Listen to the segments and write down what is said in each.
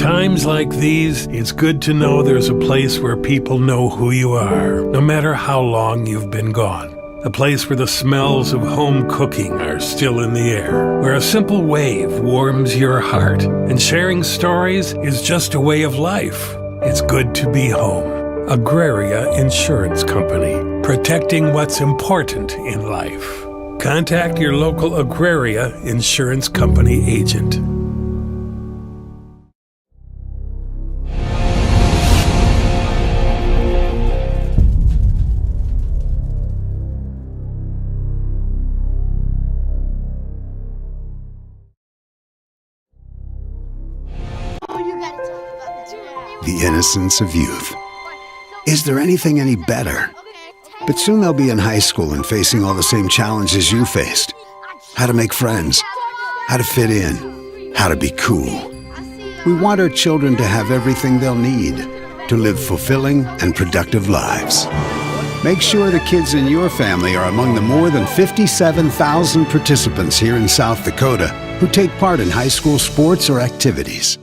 In times like these, it's good to know there's a place where people know who you are, no matter how long you've been gone. A place where the smells of home cooking are still in the air, where a simple wave warms your heart, and sharing stories is just a way of life. It's good to be home. Agraria Insurance Company, protecting what's important in life. Contact your local Agraria Insurance Company agent. The innocence of youth. Is there anything any better? But soon they'll be in high school and facing all the same challenges you faced. How to make friends, how to fit in, how to be cool. We want our children to have everything they'll need to live fulfilling and productive lives. Make sure the kids in your family are among the more than 57,000 participants here in South Dakota who take part in high school sports or activities.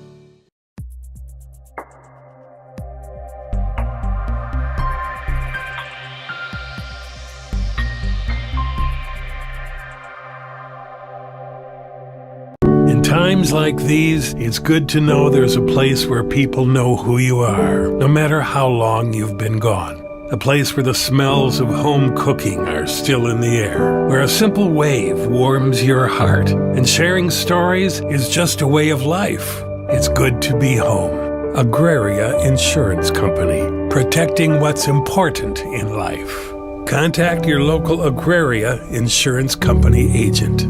In times like these, it's good to know there's a place where people know who you are, no matter how long you've been gone. A place where the smells of home cooking are still in the air, where a simple wave warms your heart, and sharing stories is just a way of life. It's good to be home. Agraria Insurance Company, protecting what's important in life. Contact your local Agraria Insurance Company agent.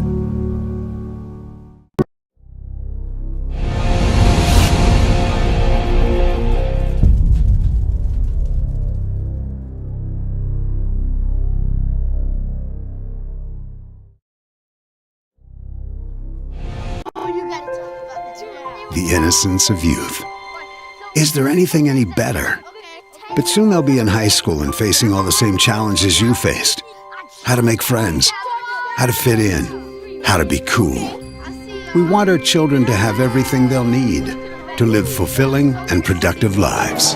The innocence of youth. Is there anything any better? But soon they'll be in high school and facing all the same challenges you faced. How to make friends, how to fit in, how to be cool. We want our children to have everything they'll need to live fulfilling and productive lives.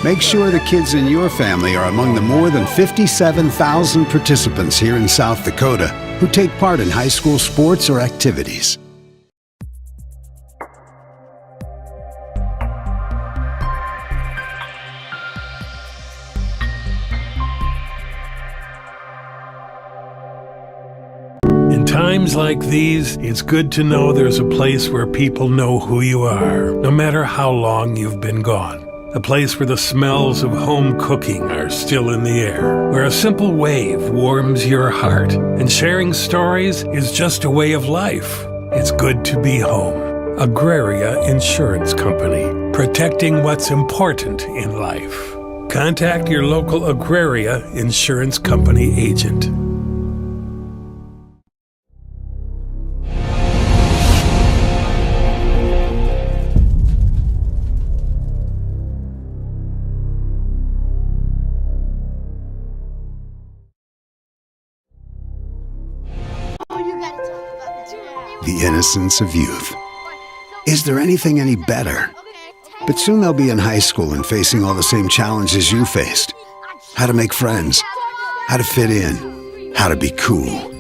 Make sure the kids in your family are among the more than 57,000 participants here in South Dakota who take part in high school sports or activities. In times like these, it's good to know there's a place where people know who you are, no matter how long you've been gone. A place where the smells of home cooking are still in the air, where a simple wave warms your heart, and sharing stories is just a way of life. It's good to be home. Agraria Insurance Company, protecting what's important in life. Contact your local Agraria Insurance Company agent. The innocence of youth. Is there anything any better? But soon they'll be in high school and facing all the same challenges you faced. How to make friends, how to fit in, how to be cool.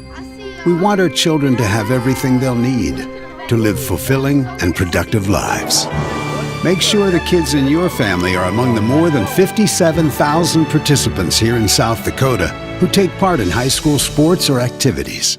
We want our children to have everything they'll need to live fulfilling and productive lives. Make sure the kids in your family are among the more than 57,000 participants here in South Dakota who take part in high school sports or activities.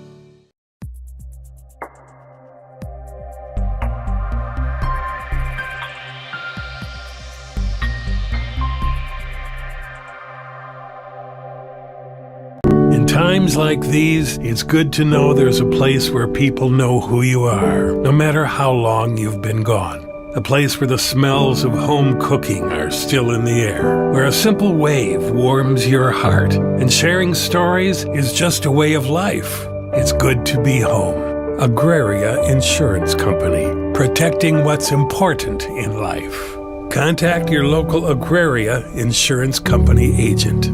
In times like these, it's good to know there's a place where people know who you are, no matter how long you've been gone. A place where the smells of home cooking are still in the air, where a simple wave warms your heart, and sharing stories is just a way of life. It's good to be home. Agraria Insurance Company, protecting what's important in life. Contact your local Agraria Insurance Company agent.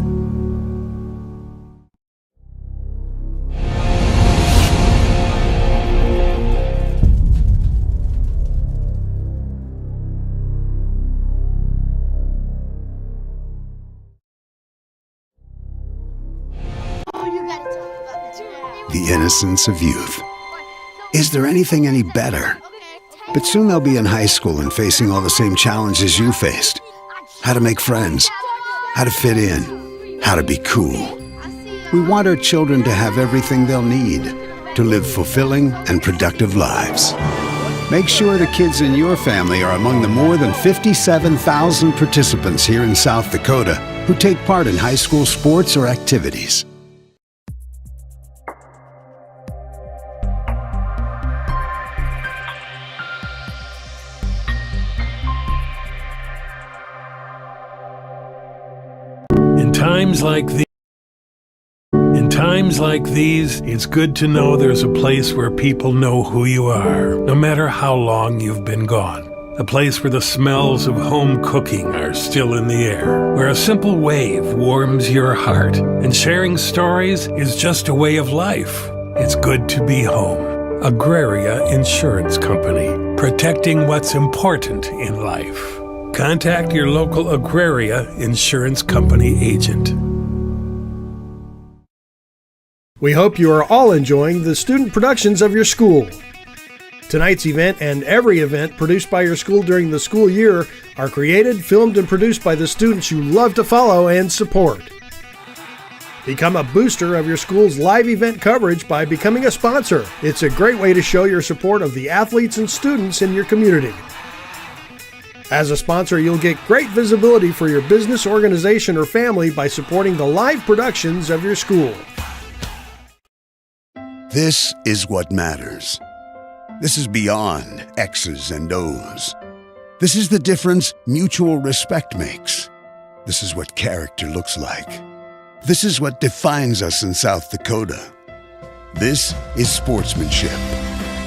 the innocence of youth. Is there anything any better? But soon they'll be in high school and facing all the same challenges you faced. How to make friends, how to fit in, how to be cool. We want our children to have everything they'll need to live fulfilling and productive lives. Make sure the kids in your family are among the more than 57,000 participants here in South Dakota who take part in high school sports or activities. In times like these, it's good to know there's a place where people know who you are, no matter how long you've been gone. A place where the smells of home cooking are still in the air, where a simple wave warms your heart, and sharing stories is just a way of life. It's good to be home. Agraria Insurance Company, protecting what's important in life. Contact your local Agraria Insurance Company agent. We hope you are all enjoying the student productions of your school. Tonight's event and every event produced by your school during the school year are created, filmed, and produced by the students you love to follow and support. Become a booster of your school's live event coverage by becoming a sponsor. It's a great way to show your support of the athletes and students in your community. As a sponsor, you'll get great visibility for your business, organization, or family by supporting the live productions of your school. This is what matters. This is beyond X's and O's. This is the difference mutual respect makes. This is what character looks like. This is what defines us in South Dakota. This is sportsmanship.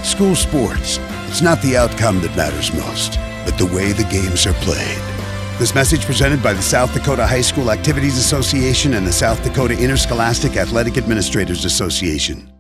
School sports, it's not the outcome that matters most, but the way the games are played. This message presented by the South Dakota High School Activities Association and the South Dakota Interscholastic Athletic Administrators Association.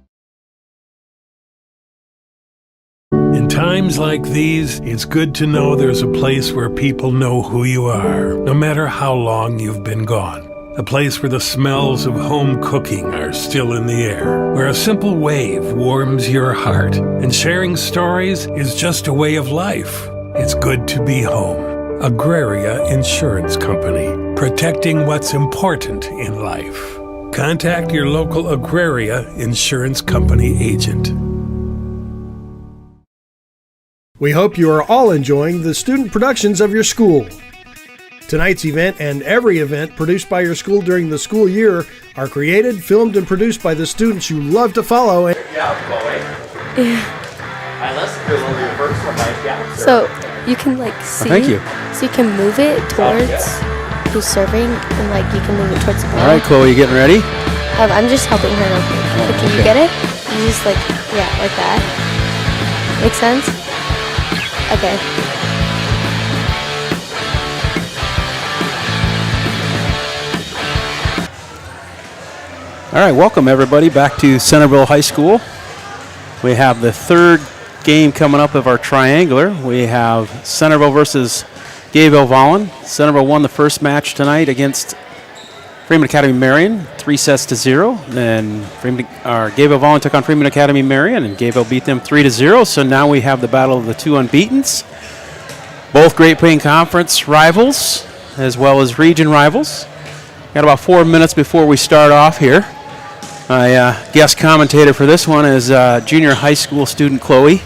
In times like these, it's good to know there's a place where people know who you are, no matter how long you've been gone. A place where the smells of home cooking are still in the air, where a simple wave warms your heart, and sharing stories is just a way of life. It's good to be home. Agraria Insurance Company, protecting what's important in life. Contact your local Agraria Insurance Company agent. We hope you are all enjoying the student productions of your school. Tonight's event and every event produced by your school during the school year are created, filmed, and produced by the students you love to follow. So you can see. Thank you. So you can move it towards who's serving, and you can move it towards the ball. All right, Chloe, you getting ready? I'm just helping her real quick. Can you get it? You just like that. Make sense? Okay. All right, welcome everybody back to Centerville High School. We have the third game coming up of our triangular. We have Centerville versus Gayville-Volin. Centerville won the first match tonight against Freeman Academy Marion, 3-0. Then Gayville-Volin took on Freeman Academy Marion, and Gayville beat them 3-0. So now we have the battle of the two unbeatens. Both Great Plains Conference rivals, as well as region rivals. Got about 4 minutes before we start off here. My guest commentator for this one is junior high school student Chloe,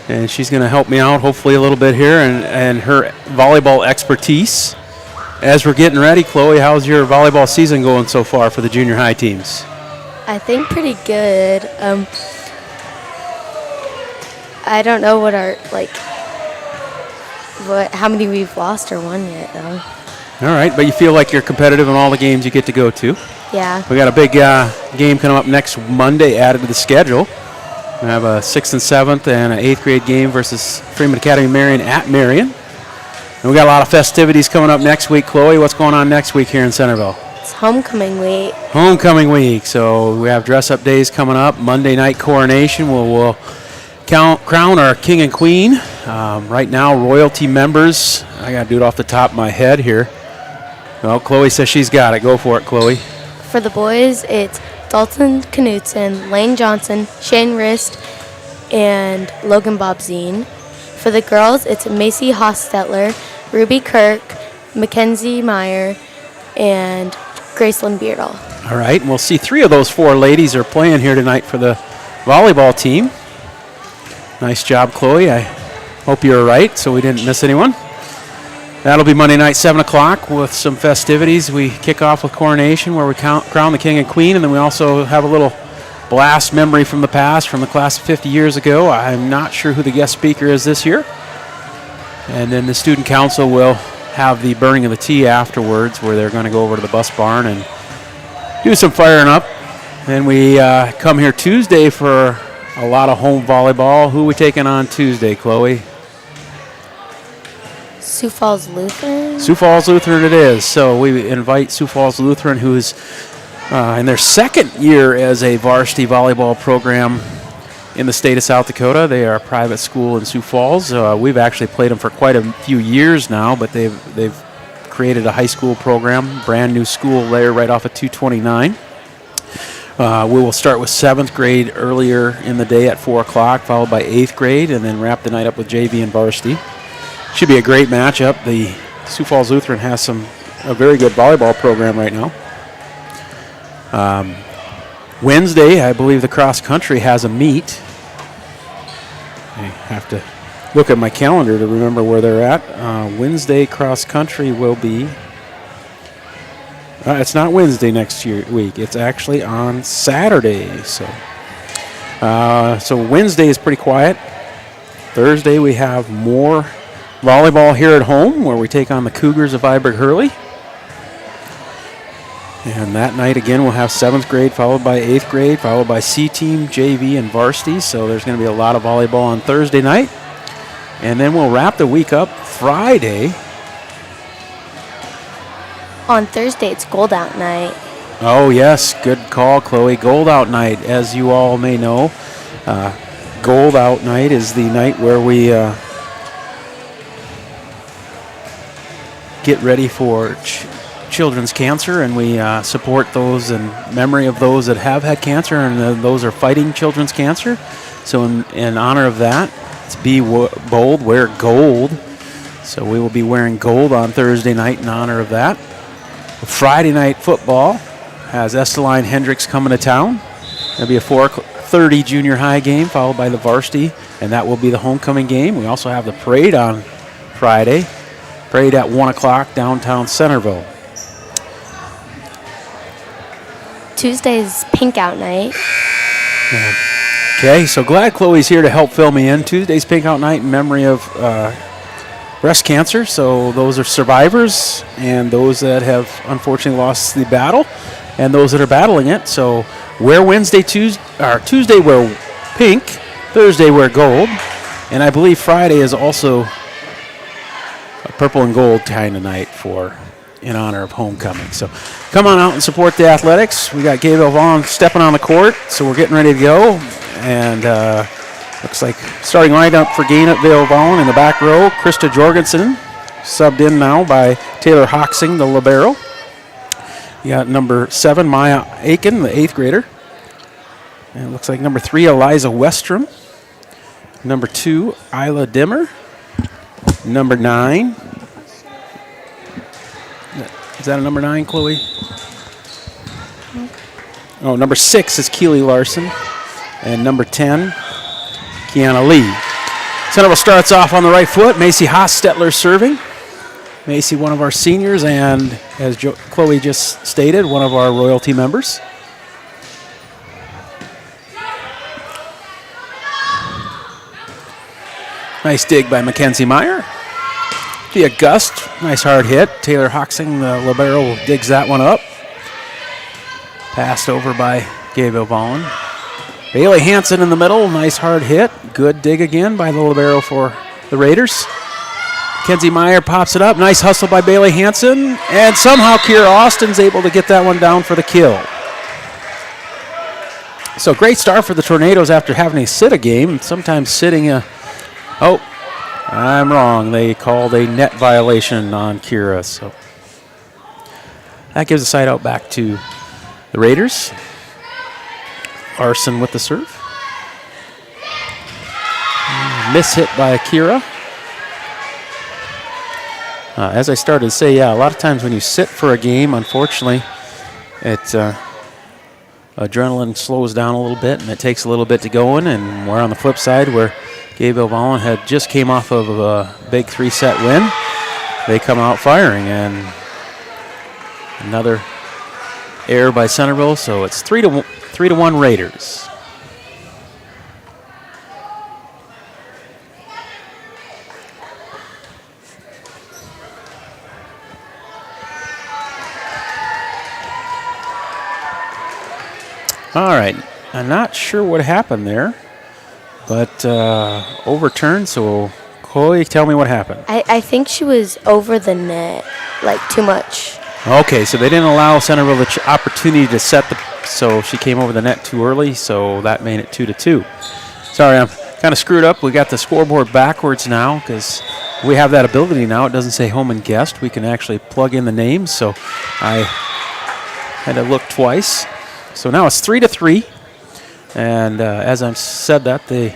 and she's going to help me out hopefully a little bit here and her volleyball expertise. As we're getting ready, Chloe, how's your volleyball season going so far for the junior high teams? I think pretty good. I don't know what our how many we've lost or won yet though. All right, but you feel like you're competitive in all the games you get to go to. Yeah. We got a big game coming up next Monday added to the schedule. We have a 6th and 7th and an 8th grade game versus Freeman Academy Marion at Marion. And we got a lot of festivities coming up next week. Chloe, what's going on next week here in Centerville? It's homecoming week. Homecoming week. So we have dress-up days coming up. Monday night coronation. We'll crown our king and queen. Right now, royalty members. I got to do it off the top of my head here. Well, Chloe says she's got it. Go for it, Chloe. For the boys, it's Dalton Knutson, Lane Johnson, Shane Rist, and Logan Bobzine. For the girls, it's Macy Hostetler, Ruby Kirk, Mackenzie Meyer, and Gracelyn Beardall. All right, and we'll see 3 of those 4 ladies are playing here tonight for the volleyball team. Nice job, Chloe. I hope you're right, so we didn't miss anyone. That'll be Monday night, 7 o'clock, with some festivities. We kick off with coronation, where we crown the king and queen, and then we also have a little blast memory from the past, from the class of 50 years ago. I'm not sure who the guest speaker is this year. And then the student council will have the burning of the tea afterwards, where they're going to go over to the bus barn and do some firing up. Then we come here Tuesday for a lot of home volleyball. Who are we taking on Tuesday, Chloe? Sioux Falls Lutheran. Sioux Falls Lutheran it is. So we invite Sioux Falls Lutheran, who's in their 2nd year as a varsity volleyball program in the state of South Dakota. They are a private school in Sioux Falls. We've actually played them for quite a few years now, but they've created a high school program, brand new school there right off of 229. We will start with 7th grade earlier in the day at 4 o'clock, followed by 8th grade, and then wrap the night up with JV and varsity. Should be a great matchup. The Sioux Falls Lutheran has a very good volleyball program right now. Wednesday, I believe the cross country has a meet. I have to look at my calendar to remember where they're at. Wednesday cross country will be. It's not Wednesday next week. It's actually on Saturday. So Wednesday is pretty quiet. Thursday we have more volleyball here at home, where we take on the Cougars of Viborg-Hurley. And that night, again, we'll have 7th grade, followed by 8th grade, followed by C-team, JV, and varsity. So there's going to be a lot of volleyball on Thursday night. And then we'll wrap the week up Friday. On Thursday, it's Gold Out Night. Oh, yes. Good call, Chloe. Gold Out Night, as you all may know. Gold Out Night is the night where we get ready for children's cancer, and we support those in memory of those that have had cancer, and those are fighting children's cancer. So in honor of that, it's be bold, wear gold. So we will be wearing gold on Thursday night in honor of that. Friday night football has Esteline Hendricks coming to town. There'll be a 4:30 junior high game, followed by the varsity, and that will be the homecoming game. We also have the parade on Friday. Parade at 1 o'clock downtown Centerville. Tuesday's Pink Out Night. Okay, so glad Chloe's here to help fill me in. Tuesday's Pink Out Night in memory of breast cancer. So those are survivors and those that have unfortunately lost the battle, and those that are battling it. So wear Tuesday wear pink, Thursday wear gold, and I believe Friday is also a purple and gold kind of night in honor of homecoming. So come on out and support the athletics. We got Gayville-Volin stepping on the court, so we're getting ready to go. And looks like starting lineup for Gayville-Volin in the back row, Krista Jorgensen, subbed in now by Taylor Hoxing, the libero. You got number 7, Maya Aiken, the 8th grader. And it looks like number 3, Eliza Westrom. Number 2, Isla Dimmer. Number 9. Is that a number 9, Chloe? Oh, number 6 is Keely Larson. And number 10, Kiana Lee. Centerville starts off on the right foot. Macy Hostetler serving. Macy, one of our seniors, and as Chloe just stated, one of our royalty members. Nice dig by Mackenzie Meyer. Be a gust. Nice hard hit. Taylor Hoxing, the libero, digs that one up. Passed over by Gayville-Volin. Bailey Hansen in the middle. Nice hard hit. Good dig again by the libero for the Raiders. Mackenzie Meyer pops it up. Nice hustle by Bailey Hansen. And somehow Kira Austin's able to get that one down for the kill. So great start for the Tornadoes after having to sit a game. Sometimes sitting oh, I'm wrong. They called a net violation on Kira. So that gives the side out back to the Raiders. Larson with the serve. Miss hit by Akira. As I started to say, a lot of times when you sit for a game, unfortunately, adrenaline slows down a little bit, and it takes a little bit to go in. And we're on the flip side where Gayville-Volin had just came off of a big 3-set win. They come out firing, and another error by Centerville, so it's 3-1 Raiders. All right, I'm not sure what happened there, but overturned, so Chloe, tell me what happened. I think she was over the net, like too much. Okay, so they didn't allow Centerville the opportunity to set so she came over the net too early, so that made it 2-2. Sorry, I'm kind of screwed up. We got the scoreboard backwards now because we have that ability now. It doesn't say home and guest. We can actually plug in the names, so I had to look twice. So now it's 3-3, and as I said that, the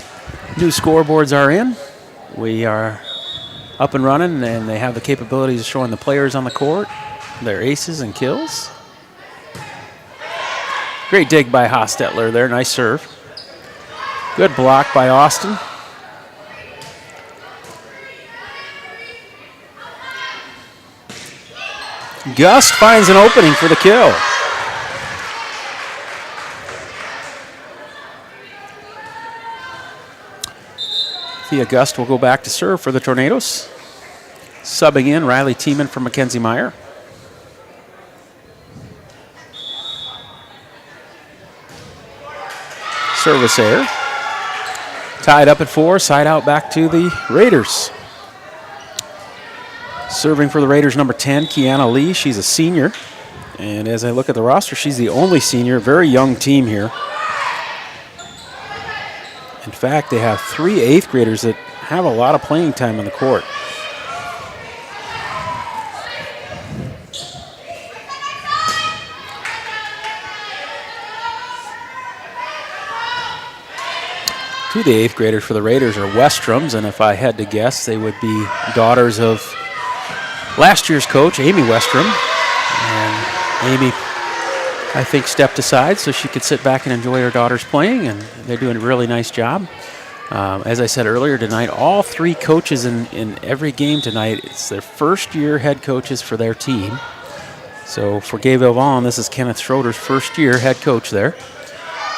new scoreboards are in. We are up and running, and they have the capabilities of showing the players on the court, their aces and kills. Great dig by Hostetler there, nice serve. Good block by Austin. Gust finds an opening for the kill. Thea Gust will go back to serve for the Tornadoes. Subbing in Riley Tiemann for Mackenzie Meyer. Service error. Tied up at 4, side out back to the Raiders. Serving for the Raiders, number 10, Kiana Lee. She's a senior. And as I look at the roster, she's the only senior. Very young team here. In fact, they have 3 8th graders that have a lot of playing time on the court. Two of the 8th graders for the Raiders are Westrums, and if I had to guess, they would be daughters of last year's coach, Amy Westrum. And Amy, I think, stepped aside so she could sit back and enjoy her daughters playing, and they're doing a really nice job. As I said earlier tonight, all 3 coaches in every game tonight, it's their first-year head coaches for their team. So for Gayville-Volin, this is Kenneth Schroeder's first-year head coach there.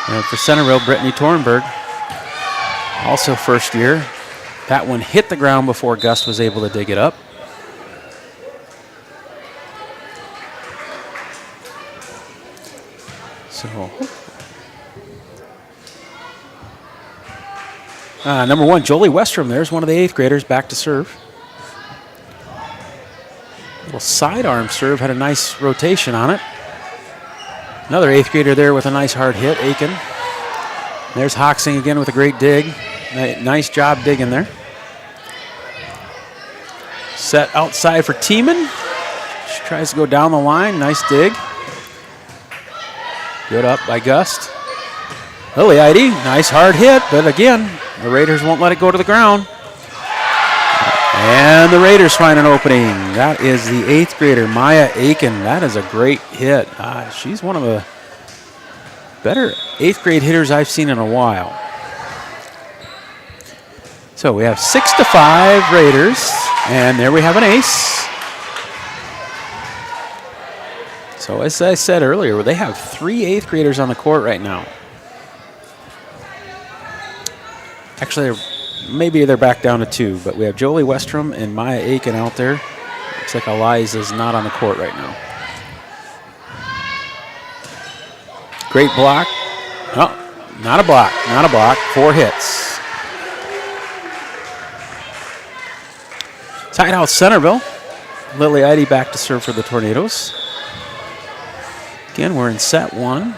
And for Centerville, Brittany Tornberg, also first year. That one hit the ground before Gust was able to dig it up. So, number 1, Jolie Westrom. There's one of the 8th graders back to serve. Little sidearm serve, had a nice rotation on it. Another 8th grader there with a nice hard hit, Aiken. There's Hoxing again with a great dig. Nice job digging there. Set outside for Tiemann. She tries to go down the line. Nice dig. Good up by Gust. Lily Heidi, nice hard hit, but again, the Raiders won't let it go to the ground. And the Raiders find an opening. That is the 8th grader, Maya Aiken. That is a great hit. She's one of the better 8th grade hitters I've seen in a while. So we have 6-5 Raiders, and there we have an ace. So as I said earlier, they have 3 8th graders on the court right now. Actually, maybe they're back down to 2, but we have Jolie Westrom and Maya Aiken out there. Looks like Eliza's not on the court right now. Great block. Oh, not a block, not a block. 4 hits. Tied out Centerville. Lily Eide back to serve for the Tornadoes. Again, we're in set 1.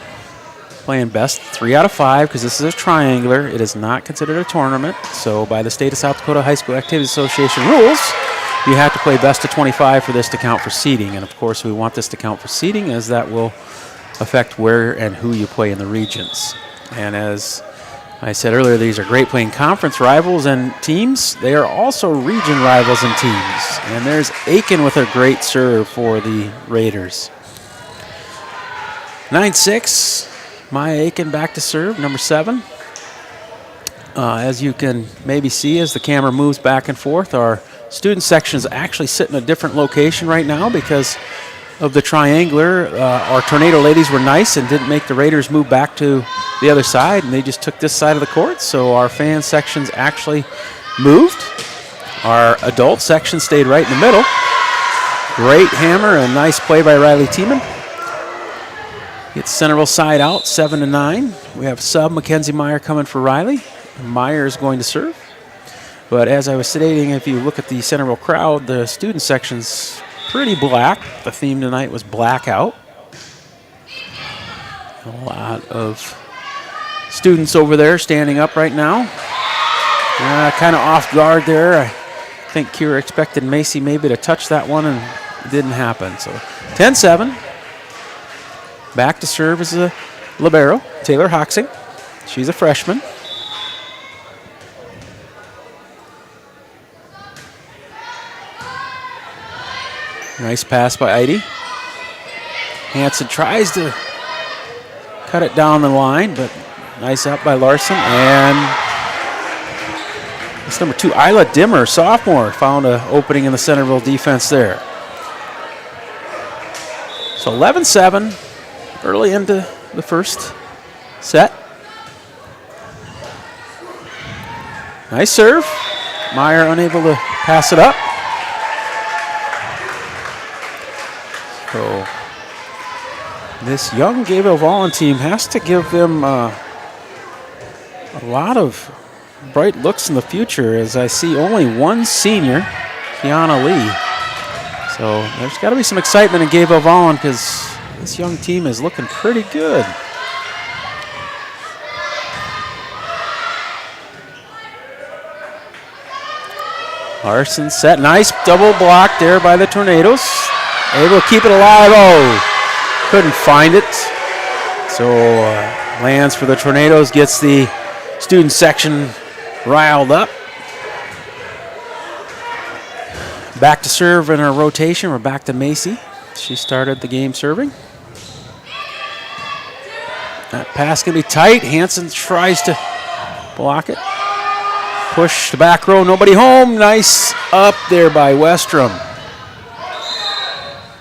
Playing best 3 out of 5 because this is a triangular. It is not considered a tournament. So by the state of South Dakota High School Activities Association rules, you have to play best of 25 for this to count for seeding. And of course, we want this to count for seeding as that will affect where and who you play in the regions. And as I said earlier, these are Great Plains Conference rivals and teams. They are also region rivals and teams. And there's Aiken with a great serve for the Raiders. 9-6, Maya Aiken back to serve, number 7. As you can maybe see as the camera moves back and forth, our student section is actually sitting in a different location right now because of the triangular. Our Tornado ladies were nice and didn't make the Raiders move back to the other side, and they just took this side of the court, so our fan sections actually moved. Our adult section stayed right in the middle. Great hammer and nice play by Riley Tiemann. Gets Centerville side out, 7-9. We have sub Mackenzie Meyer coming for Riley. Meyer is going to serve. But as I was stating, if you look at the Centerville crowd, the student section's pretty black. The theme tonight was blackout. A lot of students over there standing up right now. Kind of off guard there. I think Kira expected Macy maybe to touch that one, and it didn't happen. So 10-7. Back to serve is a libero, Taylor Hoxing. She's a freshman. Nice pass by Heidi. Hansen tries to cut it down the line, but nice up by Larson. And it's number 2, Isla Dimmer, sophomore, found an opening in the Centerville defense there. So 11-7, early into the first set. Nice serve. Meyer unable to pass it up. So this young Gayville-Volin team has to give them a lot of bright looks in the future, as I see only one senior, Kiana Lee. So there's got to be some excitement in Gayville-Volin because this young team is looking pretty good. Larson set, nice double block there by the Tornadoes. Able to keep it alive. Oh, couldn't find it. So lands for the Tornadoes, gets the student section riled up. Back to serve in our rotation. We're back to Macy. She started the game serving. That pass can be tight. Hansen tries to block it. Push the back row, nobody home. Nice up there by Westrom.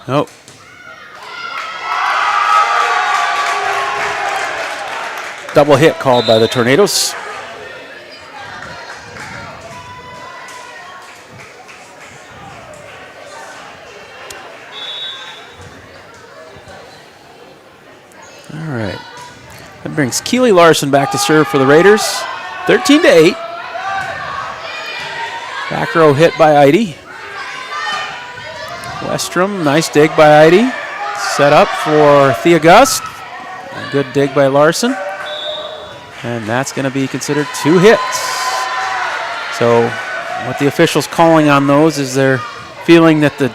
Nope. Double hit called by the Tornadoes. All right. That brings Keely Larson back to serve for the Raiders. 13-8. Back row hit by Heidi. Westrom, nice dig by Heidi. Set up for Thea Gust. A good dig by Larson. And that's going to be considered 2 hits. So what the officials calling on those is they're feeling that the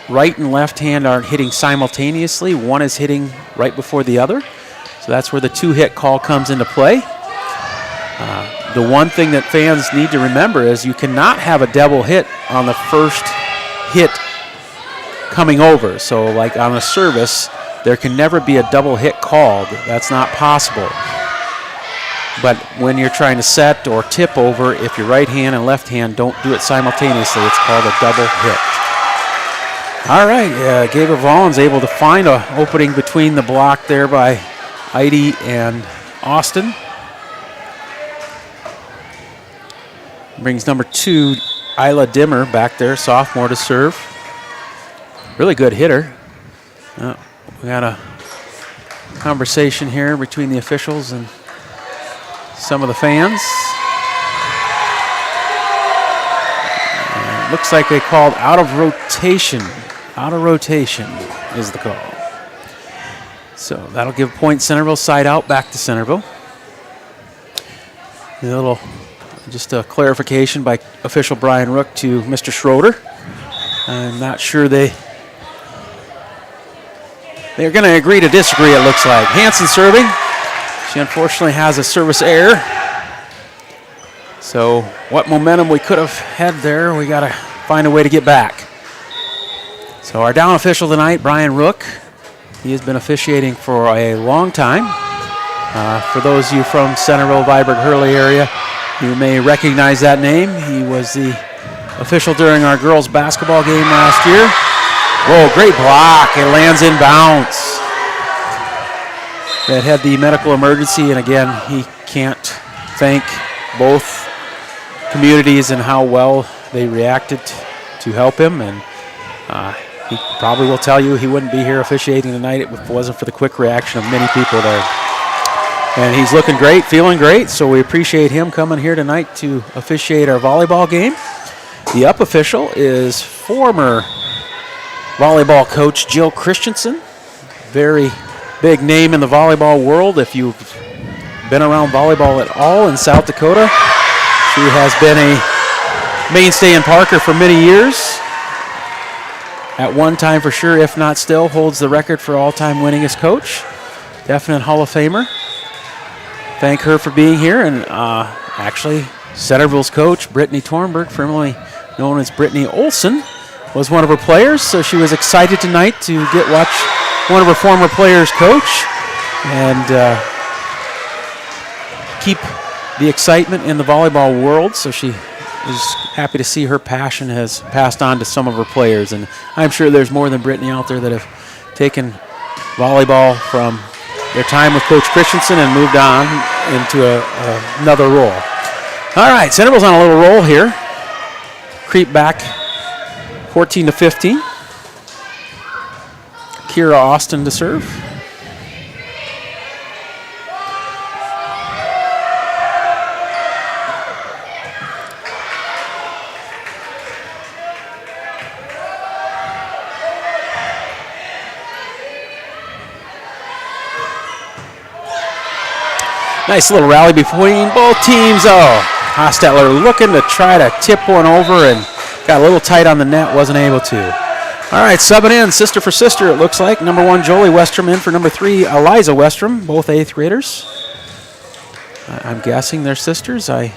right and left hand aren't hitting simultaneously. One is hitting right before the other. So that's where the 2-hit call comes into play. The one thing that fans need to remember is you cannot have a double hit on the first hit coming over. So like on a service, there can never be a double hit called. That's not possible. But when you're trying to set or tip over, if your right hand and left hand don't do it simultaneously, it's called a double hit. All right, Gayville-Volin's able to find an opening between the block there by Heidi and Austin. Brings number 2, Isla Dimmer, back there, sophomore, to serve. Really good hitter. We got a conversation here between the officials and some of the fans. Looks like they called out of rotation. Out of rotation is the call. So that'll give point Centerville side out, back to Centerville. A little, just a clarification by official Brian Rook to Mr. Schroeder. I'm not sure they're going to agree to disagree, it looks like. Hansen serving. She unfortunately has a service error. So what momentum we could have had there, we got to find a way to get back. So our down official tonight, Brian Rook. He has been officiating for a long time. For those of you from Centerville, Viborg, Hurley area, you may recognize that name. He was the official during our girls basketball game last year. Whoa, great block. It lands in bounds. That had the medical emergency, and again, he can't thank both communities and how well they reacted to help him. And he probably will tell you he wouldn't be here officiating tonight if it wasn't for the quick reaction of many people there. And he's looking great, feeling great, so we appreciate him coming here tonight to officiate our volleyball game. The up official is former volleyball coach Jill Christensen. Very big name in the volleyball world. If you've been around volleyball at all in South Dakota, she has been a mainstay in Parker for many years. At one time for sure, if not still, holds the record for all-time winningest coach. Definite Hall of Famer. Thank her for being here. And actually, Centerville's coach, Brittany Tornberg, formerly known as Brittany Olson, was one of her players. So she was excited tonight to watch one of her former players coach and keep the excitement in the volleyball world. So she is happy to see her passion has passed on to some of her players. And I'm sure there's more than Brittany out there that have taken volleyball from their time with Coach Christensen and moved on into another role. All right, Centerville's on a little roll here. Creep back 14-15. Kira Austin to serve. Nice little rally between both teams. Oh, Hostetler looking to try to tip one over and got a little tight on the net, wasn't able to. All right, subbing in, sister for sister, it looks like. Number 1, Jolie Westrom in for number 3, Eliza Westrom, both 8th graders. I'm guessing they're sisters. I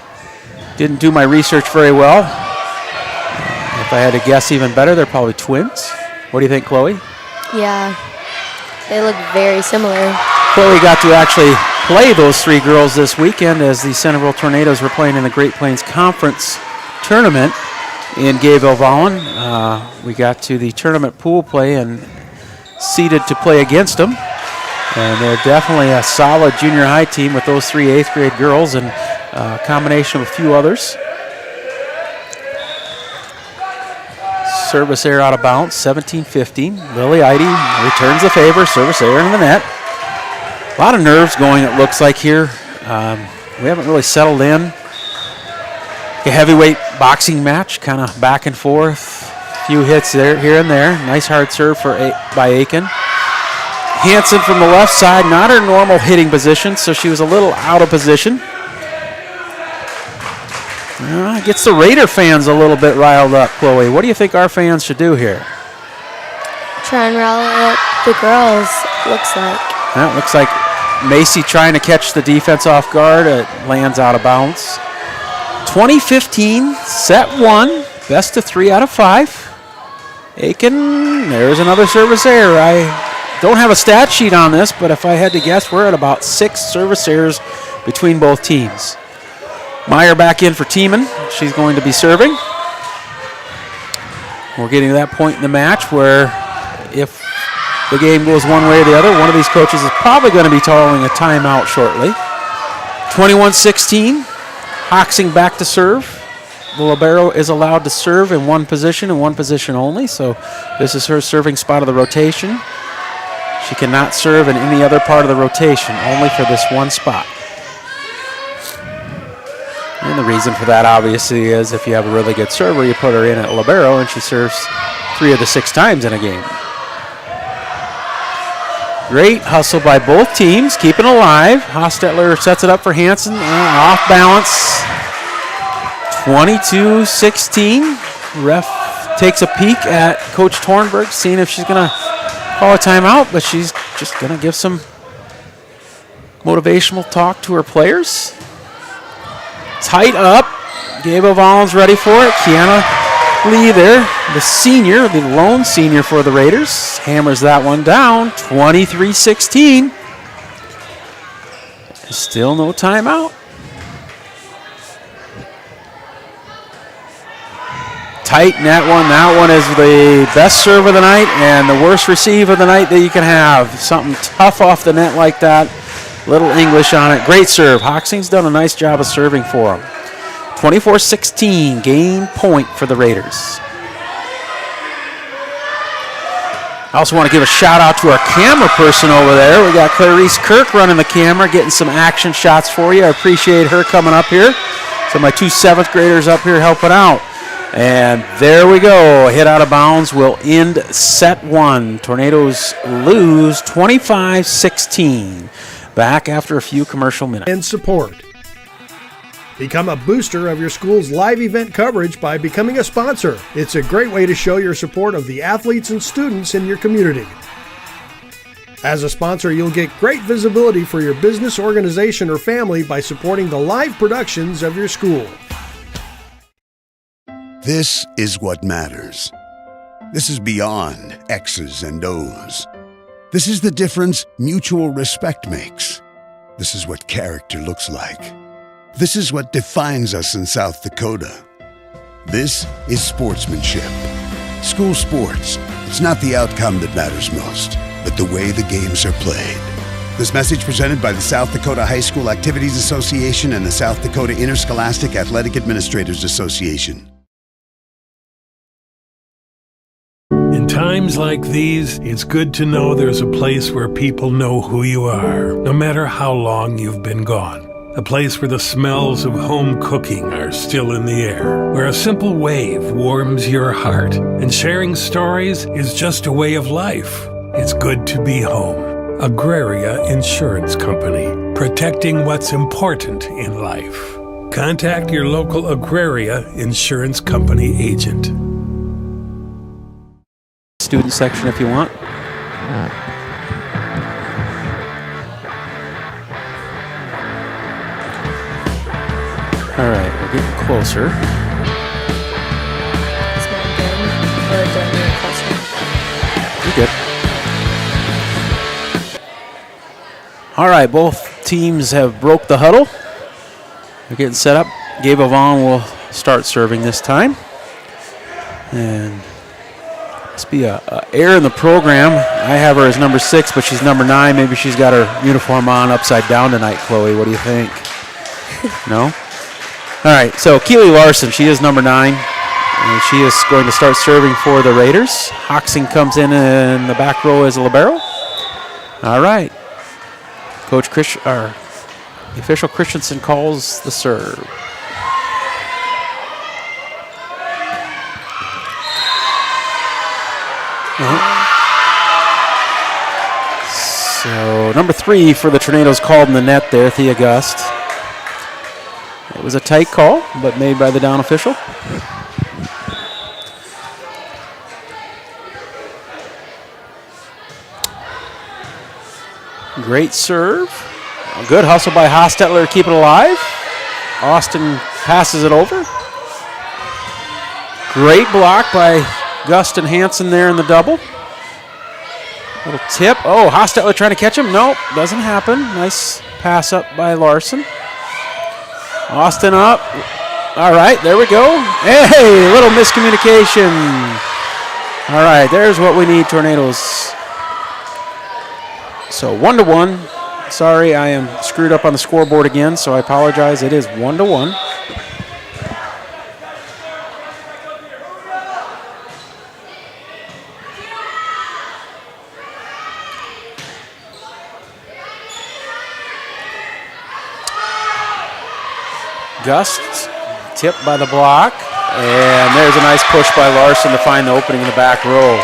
didn't do my research very well. If I had to guess even better, they're probably twins. What do you think, Chloe? Yeah, they look very similar. Chloe got to actually play those 3 girls this weekend as the Centerville Tornadoes were playing in the Great Plains Conference Tournament in Gayville-Volin. We got to the tournament pool play and seeded to play against them. And they're definitely a solid junior high team with those 3 8th grade girls and a combination of a few others. Service error out of bounds, 17-15. Lily Eide returns the favor, service error in the net. A lot of nerves going, it looks like here. We haven't really settled in. A heavyweight boxing match, kind of back and forth. Few hits there, here and there. Nice hard serve by Aiken. Hansen from the left side, not her normal hitting position, so she was a little out of position. Gets the Raider fans a little bit riled up, Chloe. What do you think our fans should do here? Try and rally up the girls, looks like. That looks like Macy trying to catch the defense off guard. It lands out of bounds. 20-15, set 1, best of 3 out of 5. Aiken, there's another service error. I don't have a stat sheet on this, but if I had to guess, we're at about 6 service errors between both teams. Meyer back in for Tiemann. She's going to be serving. We're getting to that point in the match where if the game goes one way or the other, one of these coaches is probably going to be calling a timeout shortly. 21-16, Hoxing back to serve. The libero is allowed to serve in one position and one position only, so this is her serving spot of the rotation. She cannot serve in any other part of the rotation, only for this one spot. And the reason for that obviously is if you have a really good server, you put her in at libero and she serves 3 of the 6 times in a game. Great hustle by both teams, keeping alive. Hostetler sets it up for Hansen, off balance. 22-16. Ref takes a peek at Coach Tornberg, seeing if she's going to call a timeout, but she's just going to give some motivational talk to her players. Tight up. Gayville-Volin's ready for it. Kiana Lee there, the senior, the lone senior for the Raiders. Hammers that one down, 23-16. Still no timeout. Tight net one. That one is the best serve of the night and the worst receive of the night that you can have. Something tough off the net like that. Little English on it. Great serve. Hoxing's done a nice job of serving for him. 24-16, game point for the Raiders. I also want to give a shout out to our camera person over there. We got Clarice Kirk running the camera, getting some action shots for you. I appreciate her coming up here. So my 2 7th graders up here helping out. And there we go. A hit out of bounds will end set 1. Tornadoes lose 25-16. Back after a few commercial minutes. And support. Become a booster of your school's live event coverage by becoming a sponsor. It's a great way to show your support of the athletes and students in your community. As a sponsor, you'll get great visibility for your business, organization, or family by supporting the live productions of your school. This is what matters. This is beyond X's and O's. This is the difference mutual respect makes. This is what character looks like. This is what defines us in South Dakota. This is sportsmanship. School sports, it's not the outcome that matters most, but the way the games are played. This message presented by the South Dakota High School Activities Association and the South Dakota Interscholastic Athletic Administrators Association. In times like these, it's good to know there's a place where people know who you are, no matter how long you've been gone. A place where the smells of home cooking are still in the air, where a simple wave warms your heart, and sharing stories is just a way of life. It's good to be home. Agraria Insurance Company, protecting what's important in life. Contact your local Agraria Insurance Company agent. Student section if you want. All right, we're getting closer. You're good. All right, both teams have broke the huddle. They're getting set up. Gayville-Volin will start serving this time. And must be a error in the program. I have her as number 6, but she's number 9. Maybe she's got her uniform on upside down tonight, Chloe. What do you think? No? All right, so Keely Larson, she is number 9, and she is going to start serving for the Raiders. Hoxing comes in the back row as a libero. All right. Coach the official Christensen calls the serve. So number 3 for the Tornadoes called in the net there, Thea Gust. It was a tight call, but made by the down official. Great serve. A good hustle by Hostetler to keep it alive. Austin passes it over. Great block by Gust and Hansen there in the double. Little tip. Oh, Hostetler trying to catch him. Nope, doesn't happen. Nice pass up by Larson. Austin up. All right, there we go. Hey, little miscommunication. All right, there's what we need, Tornadoes. So 1-1. Sorry, I am screwed up on the scoreboard again, so I apologize. It is 1-1. Gust, tipped by the block, and there's a nice push by Larson to find the opening in the back row.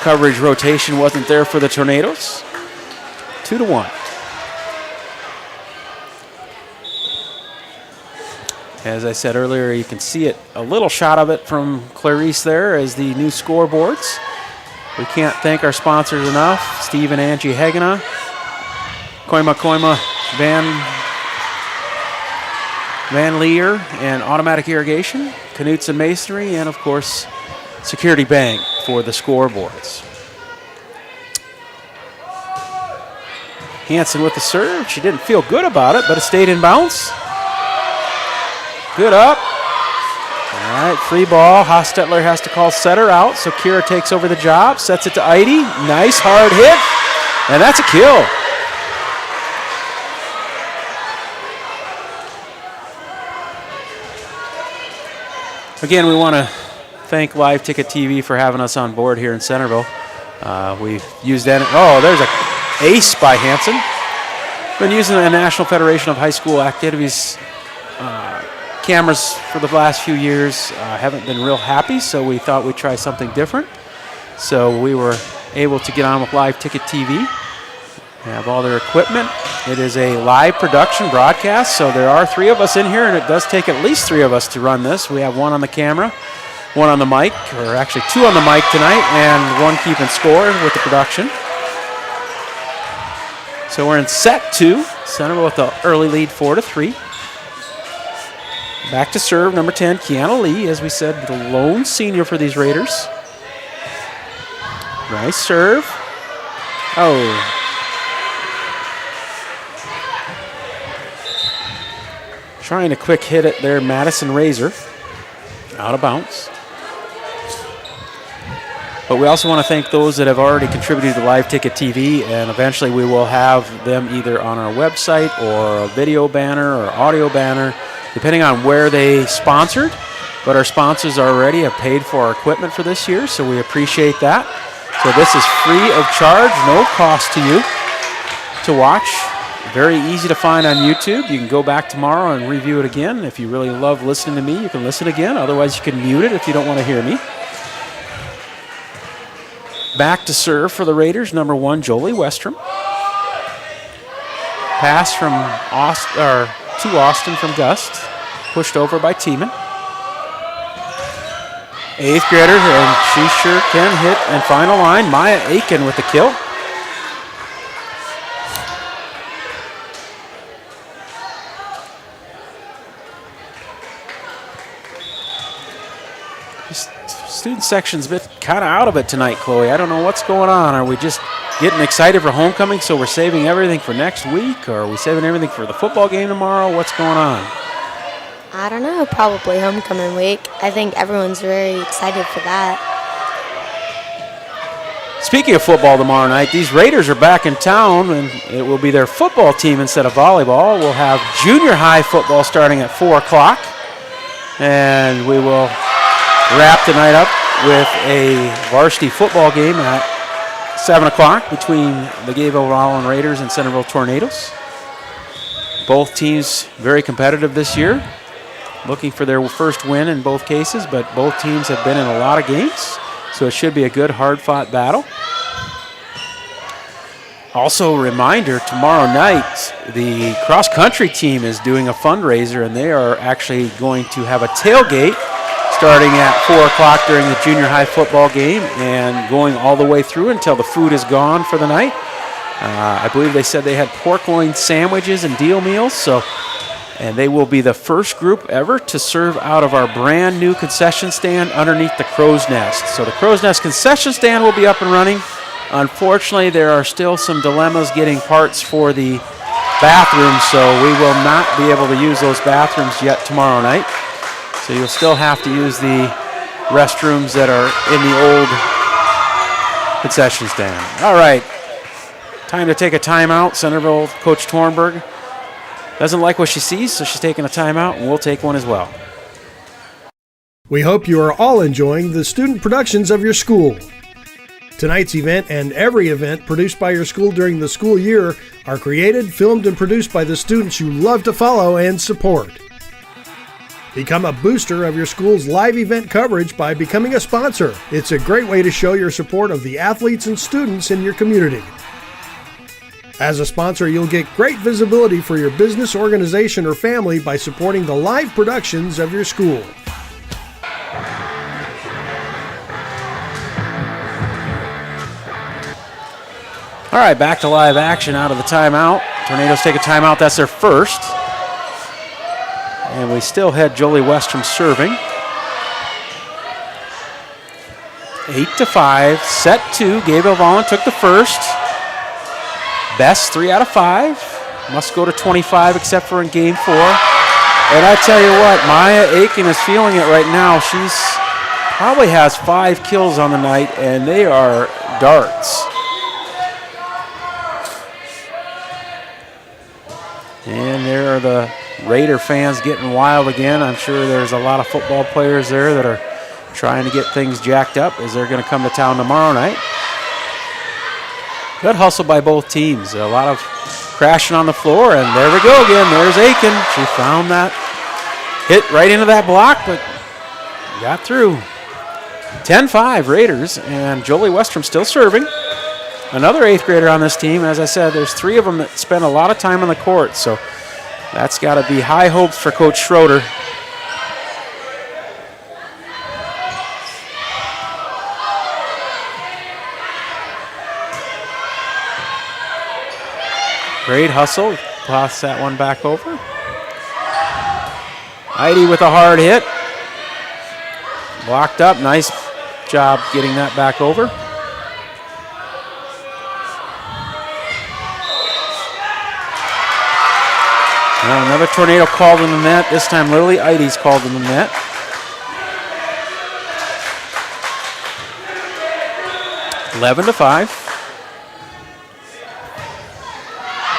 Coverage rotation wasn't there for the Tornadoes. 2-1. As I said earlier, you can see it, a little shot of it from Clarice there as the new scoreboards. We can't thank our sponsors enough. Steve and Angie Hagena, Koima, Van Leer and Automatic Irrigation, Knutson Masonry, and of course, Security Bank for the scoreboards. Hansen with the serve. She didn't feel good about it, but it stayed in bounds. Good up. All right, free ball. Hostetler has to call setter out, so Kira takes over the job, sets it to Eide. Nice hard hit, and that's a kill. Again, we want to thank Live Ticket TV for having us on board here in Centerville. We've used that. Oh, there's an ace by Hansen. Been using the National Federation of High School Activities cameras for the last few years. Haven't been real happy, so we thought we'd try something different. So we were able to get on with Live Ticket TV. They have all their equipment. It is a live production broadcast, so there are 3 of us in here, and it does take at least 3 of us to run this. We have 1 on the camera, 1 on the mic, or actually 2 on the mic tonight, and 1 keeping score with the production. So we're in set 2. Centerville with the early lead 4-3. Back to serve, number 10, Kiana Lee, as we said, the lone senior for these Raiders. Nice serve. Oh. Trying to quick hit it there, Madison Razor. Out of bounds. But we also want to thank those that have already contributed to Live Ticket TV, and eventually we will have them either on our website or a video banner or audio banner, depending on where they sponsored. But our sponsors already have paid for our equipment for this year, so we appreciate that. So this is free of charge, no cost to you to watch. Very easy to find on YouTube. You can go back tomorrow and review it again. If you really love listening to me, you can listen again. Otherwise, you can mute it if you don't want to hear me. Back to serve for the Raiders, number 1, Jolie Westrom. Pass from to Austin from Gust. Pushed over by Tiemann. 8th grader, and she sure can hit and find a line. Maya Aiken with the kill. Student section's been kind of out of it tonight, Chloe. I don't know what's going on. Are we just getting excited for homecoming, so we're saving everything for next week? Or are we saving everything for the football game tomorrow? What's going on? I don't know, probably homecoming week. I think everyone's very excited for that. Speaking of football tomorrow night, these Raiders are back in town, and it will be their football team instead of volleyball. We'll have junior high football starting at 4 o'clock, and we will wrap tonight up with a varsity football game at 7 o'clock between the Gayville-Volin Raiders and Centerville Tornadoes. Both teams very competitive this year, looking for their first win in both cases, but both teams have been in a lot of games, so it should be a good, hard-fought battle. Also, a reminder, tomorrow night, the cross-country team is doing a fundraiser, and they are actually going to have a tailgate starting at 4 o'clock during the junior high football game and going all the way through until the food is gone for the night. I believe they said they had pork loin sandwiches and deal meals, and they will be the first group ever to serve out of our brand new concession stand underneath the Crow's Nest. So the Crow's Nest concession stand will be up and running. Unfortunately, there are still some dilemmas getting parts for the bathrooms, so we will not be able to use those bathrooms yet tomorrow night. So you'll still have to use the restrooms that are in the old concession stand. All right, time to take a timeout. Centerville Coach Tornberg doesn't like what she sees, so she's taking a timeout, and we'll take one as well. We hope you are all enjoying the student productions of your school. Tonight's event and every event produced by your school during the school year are created, filmed, and produced by the students you love to follow and support. Become a booster of your school's live event coverage by becoming a sponsor. It's a great way to show your support of the athletes and students in your community. As a sponsor, you'll get great visibility for your business, organization, or family by supporting the live productions of your school. All right, back to live action out of the timeout. Tornadoes take a timeout. That's their first. And we still had Jolie Westrom serving. 8-5, set 2. Gayville-Volin took the first. Best 3 out of 5. Must go to 25 except for in game 4. And I tell you what, Maya Aiken is feeling it right now. She's probably has 5 kills on the night, and they are darts. And there are the Raider fans getting wild again. I'm sure there's a lot of football players there that are trying to get things jacked up as they're going to come to town tomorrow night. Good hustle by both teams. A lot of crashing on the floor, and there we go again. There's Aiken. She found that hit right into that block, but got through. 10-5 Raiders, and Jolie Westrom still serving. Another 8th grader on this team. As I said, there's 3 of them that spend a lot of time on the court, so that's got to be high hopes for Coach Schroeder. Great hustle. Toss that one back over. Heidi with a hard hit. Blocked up. Nice job getting that back over. Now another tornado called in the net. This time Lily Heidi's called in the net. (11-5).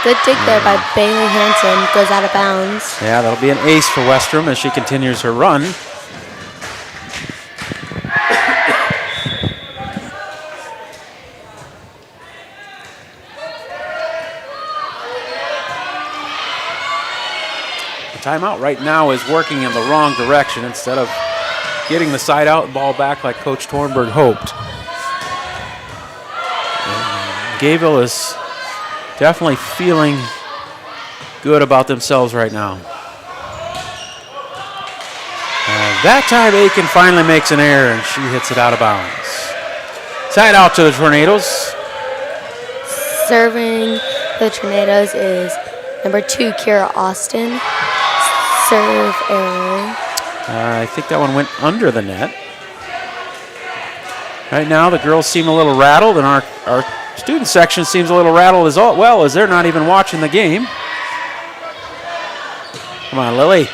Good dig there by Bailey Hansen. Goes out of bounds. Yeah, that'll be an ace for Westrom as she continues her run. The timeout right now is working in the wrong direction. Instead of getting the side out ball back like Coach Tornberg hoped. Gayville is definitely feeling good about themselves right now. That time Aiken finally makes an error and she hits it out of bounds. Side out to the Tornadoes. Serving the Tornadoes is number 2, Kira Austin. Serve error. I think that one went under the net. Right now the girls seem a little rattled, and our student section seems a little rattled as well, as they're not even watching the game. Come on, Lily.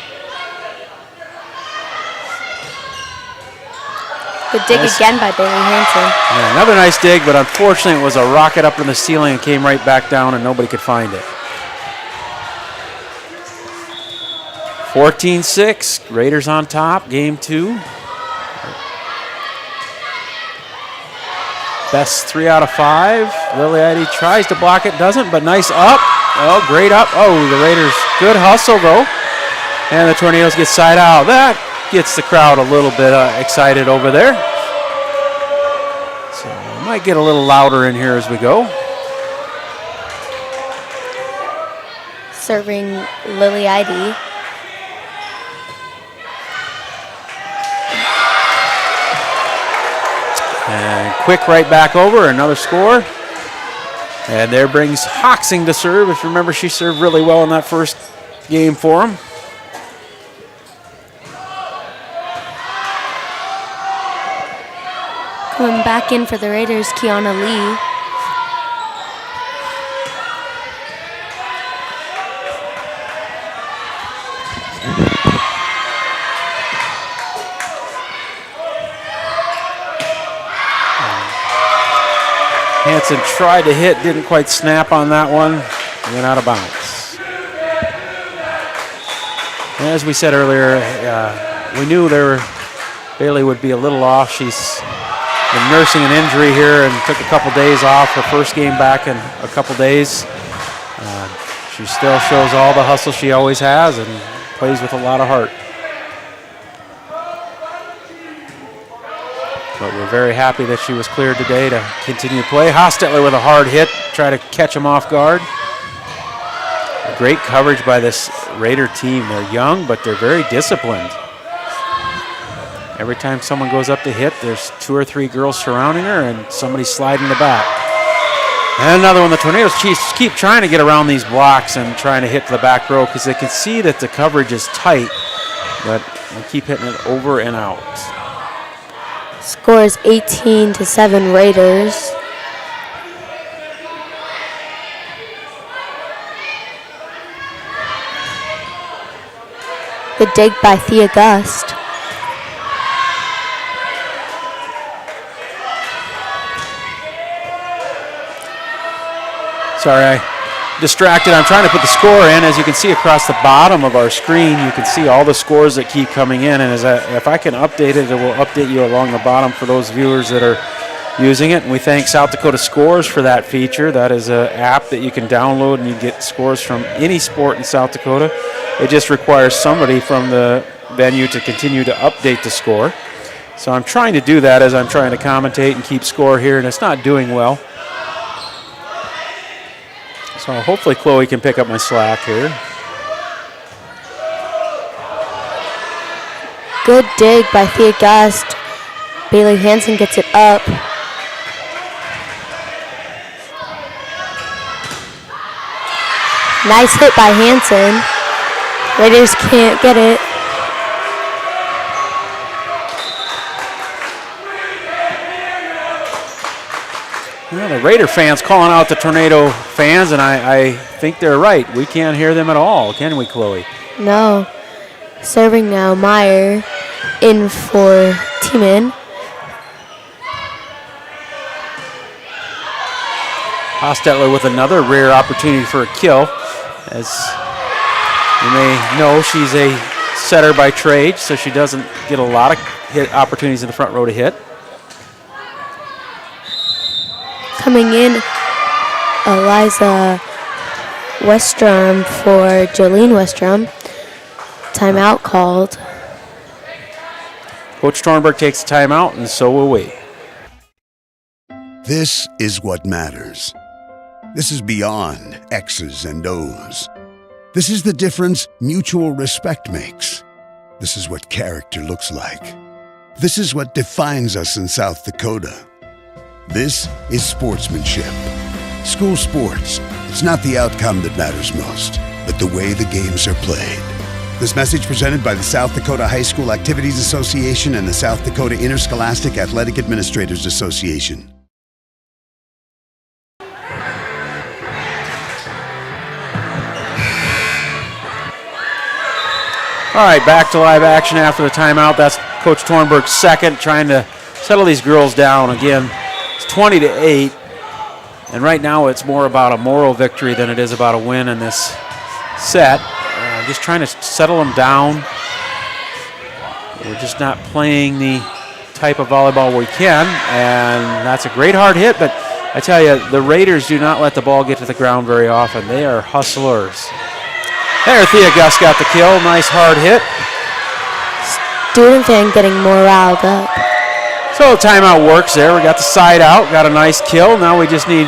Good dig again by Bailey Hansen. Yeah, another nice dig, but unfortunately it was a rocket up in the ceiling and came right back down and nobody could find it. 14-6, Raiders on top, game 2. Best 3 out of 5. Lily Eddy tries to block it, doesn't, but nice up. Oh, great up. Oh, the Raiders, good hustle though. And the Tornadoes get side out. That gets the crowd a little bit excited over there. So we might get a little louder in here as we go. Serving Lily Eddy. And quick right back over, another score. And there brings Hoxing to serve. If you remember, she served really well in that first game for him. Coming back in for the Raiders, Kiana Lee. Hansen tried to hit, didn't quite snap on that one, went out of bounds. As we said earlier, we knew Bailey would be a little off. She's been nursing an injury here and took a couple days off. Her first game back in a couple days. She still shows all the hustle she always has and plays with a lot of heart. But we're very happy that she was cleared today to continue to play. Hostetler with a hard hit, try to catch him off guard. Great coverage by this Raider team. They're young, but they're very disciplined. Every time someone goes up to hit, there's 2 or 3 girls surrounding her and somebody sliding the back. And another one. The Tornadoes keep trying to get around these blocks and trying to hit the back row because they can see that the coverage is tight, but they keep hitting it over and out. Score is 18-7 Raiders. Good dig by Thea Gust. Sorry, I distracted. I'm trying to put the score in. As you can see across the bottom of our screen, you can see all the scores that keep coming in. And if I can update it, it will update you along the bottom for those viewers that are using it. And we thank South Dakota Scores for that feature. That is an app that you can download and you get scores from any sport in South Dakota. It just requires somebody from the venue to continue to update the score. So I'm trying to do that as I'm trying to commentate and keep score here, and it's not doing well. So hopefully Chloe can pick up my slack here. Good dig by Thea Gust. Bailey Hansen gets it up. Nice hit by Hansen. Raiders can't get it. Well, the Raider fans calling out the Tornado fans, and I think they're right. We can't hear them at all, can we, Chloe? No. Serving now, Meyer in for Tiemann. Hostetler with another rare opportunity for a kill. As you may know, she's a setter by trade, so she doesn't get a lot of hit opportunities in the front row to hit. Coming in, Eliza Westrom for Jolene Westrom. Timeout called. Coach Tornberg takes the timeout, and so will we. This is what matters. This is beyond X's and O's. This is the difference mutual respect makes. This is what character looks like. This is what defines us in South Dakota. This is sportsmanship. School sports, it's not the outcome that matters most, but the way the games are played. This message presented by the South Dakota High School Activities Association and the South Dakota Interscholastic Athletic Administrators Association. All right, back to live action after the timeout. That's Coach Tornberg's second, trying to settle these girls down. Again, it's 20-8, and right now it's more about a moral victory than it is about a win in this set. Just trying to settle them down. We're just not playing the type of volleyball we can, and that's a great hard hit, but I tell you, the Raiders do not let the ball get to the ground very often. They are hustlers. There, Thea Gus got the kill. Nice hard hit. Student fan getting more riled up. So timeout works there. We got the side out, got a nice kill. Now we just need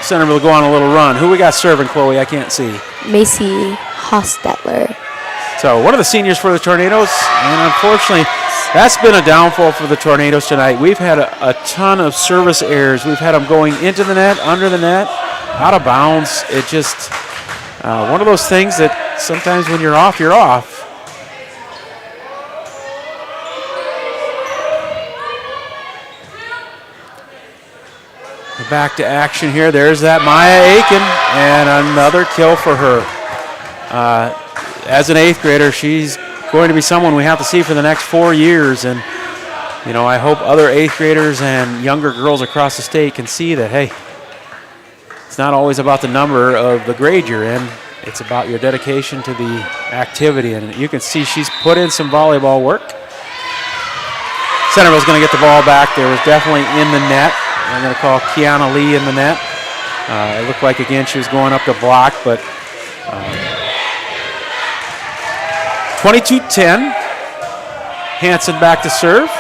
Centerville to go on a little run. Who we got serving, Chloe? I can't see. Macy Hostetler. So one of the seniors for the Tornadoes, and unfortunately, that's been a downfall for the Tornadoes tonight. We've had a ton of service errors. We've had them going into the net, under the net, out of bounds. It just... one of those things that sometimes when you're off, you're off. Back to action here. There's that Maya Aiken, and another kill for her. As an 8th grader, she's going to be someone we have to see for the next 4 years. And, you know, I hope other 8th graders and younger girls across the state can see that, hey, it's not always about the number of the grade you're in. It's about your dedication to the activity. And you can see she's put in some volleyball work. Centerville's going to get the ball back. There was definitely in the net. I'm going to call Kiana Lee in the net. It looked like, again, she was going up to block, but 22-10. Hansen back to serve.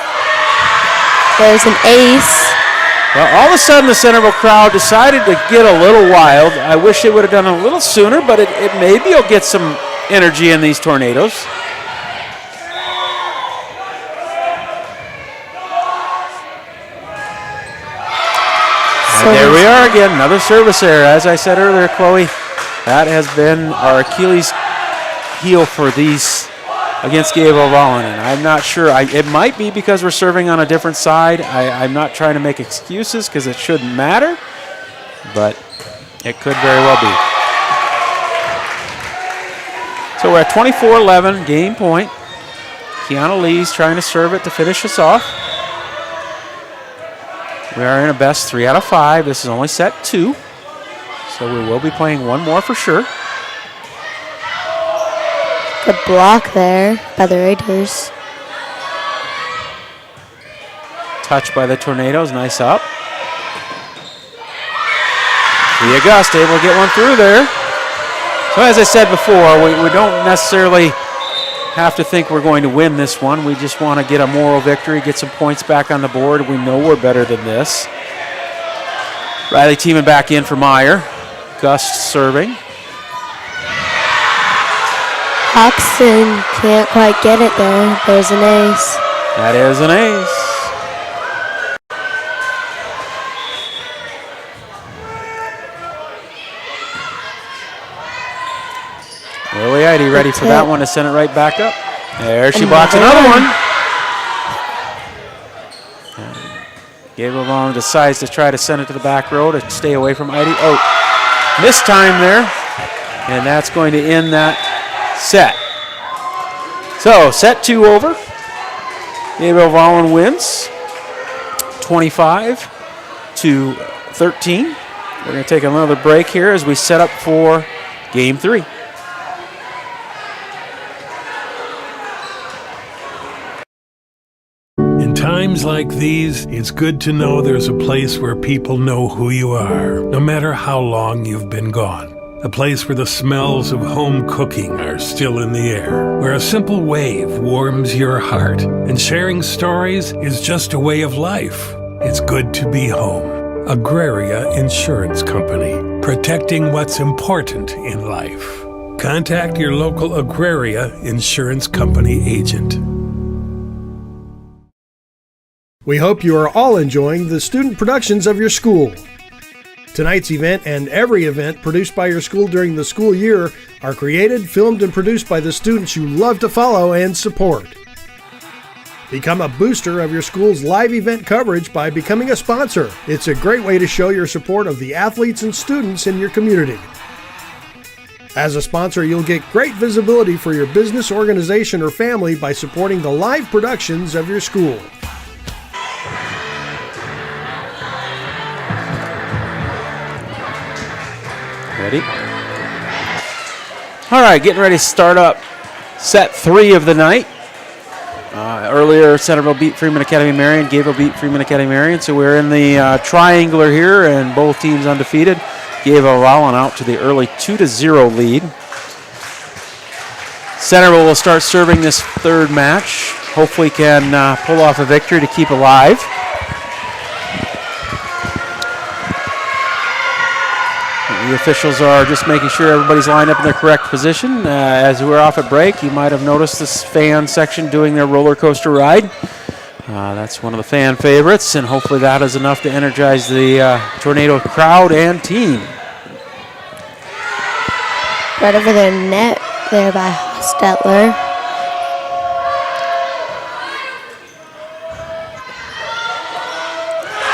There's an ace. Well, all of a sudden, the Centerville crowd decided to get a little wild. I wish they would have done it a little sooner, but it maybe will get some energy in these Tornadoes. And there we are again, another service error. As I said earlier, Chloe, that has been our Achilles heel for these against Gayville-Volin. And I'm not sure. It might be because we're serving on a different side. I'm not trying to make excuses because it shouldn't matter, but it could very well be. So we're at 24-11, game point. Kiana Lee's trying to serve it to finish us off. We are in a best 3 out of 5. This is only set 2. So we will be playing one more for sure. Good block there by the Raiders. Touch by the Tornadoes, nice up. The Augusta able to get one through there. So as I said before, we don't necessarily have to think we're going to win this one. We just want to get a moral victory, get some points back on the board. We know we're better than this. Riley teaming back in for Meyer. Gust serving. Hoxton can't quite get it there. There's an ace. That is an ace. Lily Heidi ready for that one to send it right back up. There she blocks another one. Gayville-Volin decides to try to send it to the back row to stay away from Heidi. Oh, missed time there. And that's going to end that set. So set 2 over. Gayville-Volin wins 25-13. We're going to take another break here as we set up for game 3. In times like these, it's good to know there's a place where people know who you are, no matter how long you've been gone. A place where the smells of home cooking are still in the air, where a simple wave warms your heart, and sharing stories is just a way of life. It's good to be home. Agraria Insurance Company, protecting what's important in life. Contact your local Agraria Insurance Company agent. We hope you are all enjoying the student productions of your school. Tonight's event and every event produced by your school during the school year are created, filmed, and produced by the students you love to follow and support. Become a booster of your school's live event coverage by becoming a sponsor. It's a great way to show your support of the athletes and students in your community. As a sponsor, you'll get great visibility for your business, organization, or family by supporting the live productions of your school. Ready? All right, getting ready to start up set 3 of the night. Earlier, Centerville beat Freeman Academy Marion. Gayville beat Freeman Academy Marion. So we're in the triangular here, and both teams undefeated. Gayville-Volin out to the early 2-0 lead. Centerville will start serving this third match. Hopefully can pull off a victory to keep alive. The officials are just making sure everybody's lined up in their correct position. As we're off at break, you might have noticed this fan section doing their roller coaster ride. That's one of the fan favorites, and hopefully that is enough to energize the Tornado crowd and team. Right over their net there by Hostetler.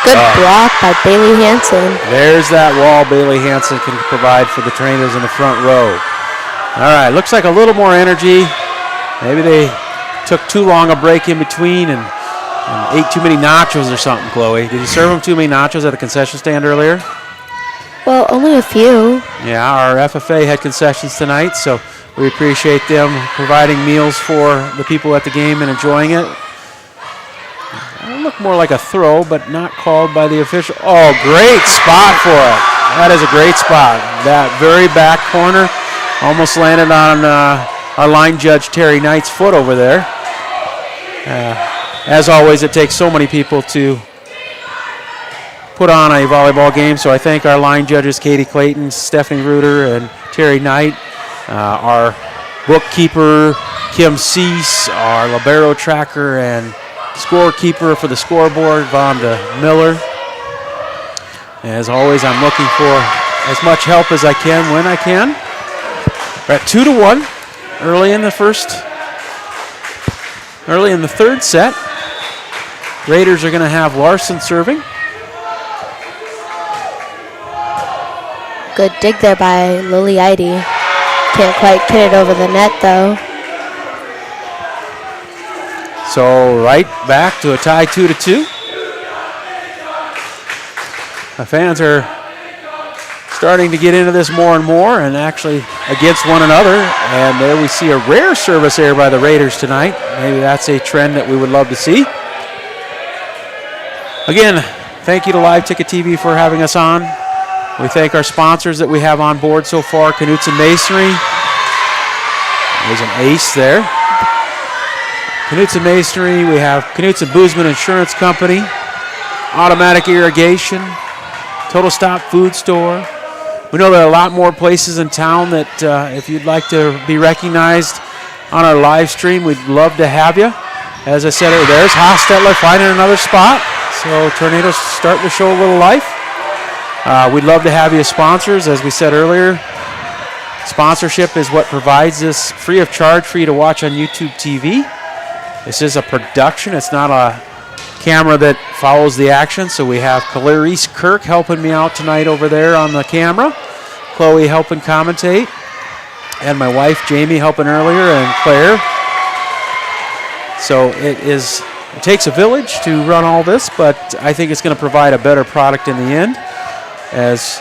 Good block by Bailey Hansen. There's that wall Bailey Hansen can provide for the Tornadoes in the front row. All right, looks like a little more energy. Maybe they took too long a break in between and ate too many nachos or something, Chloe. Did you serve them too many nachos at a concession stand earlier? Well, only a few. Yeah, our FFA had concessions tonight, so we appreciate them providing meals for the people at the game and enjoying it. It looked more like a throw, but not called by the official. Oh, great spot for it. That is a great spot. That very back corner almost landed on our line judge, Terry Knight's foot over there. As always, it takes so many people to put on a volleyball game, so I thank our line judges, Katie Clayton, Stephanie Reuter, and Terry Knight, our bookkeeper, Kim Cease, our libero tracker, and scorekeeper for the scoreboard, Vonda Miller. As always, I'm looking for as much help as I can when I can. We're at 2-1 early in the third set. Raiders are going to have Larson serving. Good dig there by Lily Idy. Can't quite get it over the net, though. So right back to a tie 2-2. The fans are starting to get into this more and more and actually against one another. And there we see a rare service error by the Raiders tonight. Maybe that's a trend that we would love to see. Again, thank you to Live Ticket TV for having us on. We thank our sponsors that we have on board so far, Knutson Masonry. There's an ace there. Knutson Masonry, we have Knutson Boozman Insurance Company, Automatic Irrigation, Total Stop Food Store. We know there are a lot more places in town that if you'd like to be recognized on our live stream, we'd love to have you. As I said, there's Hostetler finding another spot. So Tornadoes starting to show a little life. We'd love to have you as sponsors. As we said earlier, sponsorship is what provides this free of charge for you to watch on YouTube TV. This is a production. It's not a camera that follows the action. So we have Clarice Kirk helping me out tonight over there on the camera. Chloe helping commentate. And my wife, Jamie, helping earlier, and Claire. So it takes a village to run all this, but I think it's going to provide a better product in the end. As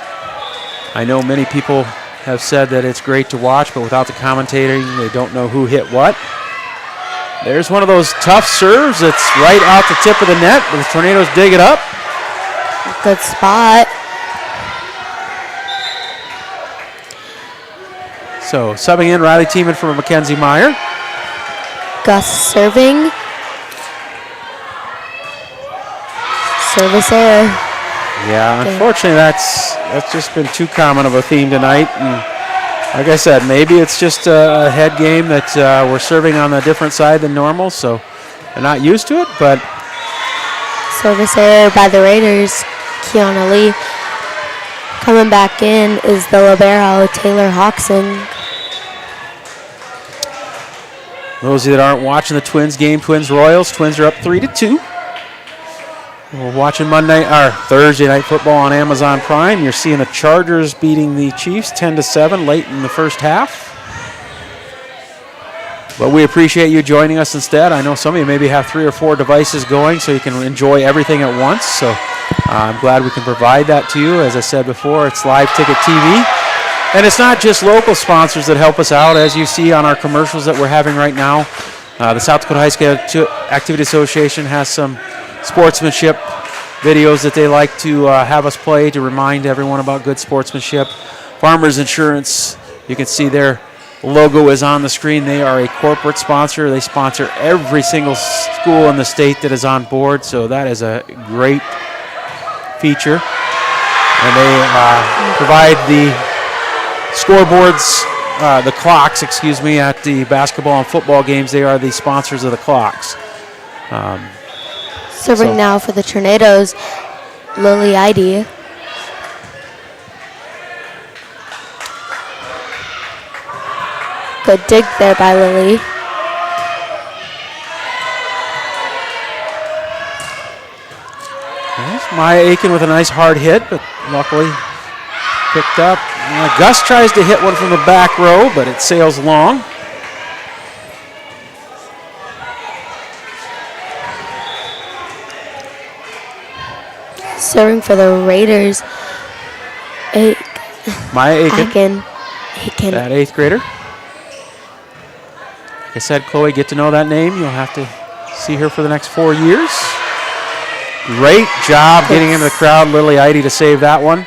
I know many people have said that it's great to watch, but without the commentating, they don't know who hit what. There's one of those tough serves that's right out the tip of the net, but the Tornadoes dig it up. Good spot. So subbing in Riley Tiemann for Mackenzie Meyer. Gus serving. Service error. Yeah, unfortunately that's just been too common of a theme tonight. And like I said, maybe it's just a head game that we're serving on a different side than normal, so they're not used to it, but... Service error by the Raiders. Kiana Lee. Coming back in is the libero, Taylor Hawkson. Those of you that aren't watching the Twins game, Twins-Royals, Twins are up 3-2. We're watching Thursday Night Football on Amazon Prime. You're seeing the Chargers beating the Chiefs 10-7 late in the first half. But we appreciate you joining us instead. I know some of you maybe have 3 or 4 devices going so you can enjoy everything at once. So I'm glad we can provide that to you. As I said before, it's Live Ticket TV. And it's not just local sponsors that help us out. As you see on our commercials that we're having right now, the South Dakota High School Activity Association has some sportsmanship videos that they like to have us play to remind everyone about good sportsmanship. Farmers Insurance, you can see their logo is on the screen. They are a corporate sponsor. They sponsor every single school in the state that is on board, so that is a great feature. And they provide the scoreboards, the clocks, at the basketball and football games. They are the sponsors of the clocks. Serving now for the Tornadoes, Lily Idy. Good dig there by Lily. There's Maya Aiken with a nice hard hit, but luckily picked up. Gus tries to hit one from the back row, but it sails long. Serving for the Raiders, Maya Aiken. Aiken. That 8th grader. Like I said, Chloe, get to know that name. You'll have to see her for the next 4 years. Great job getting into the crowd. Lily Idy to save that one.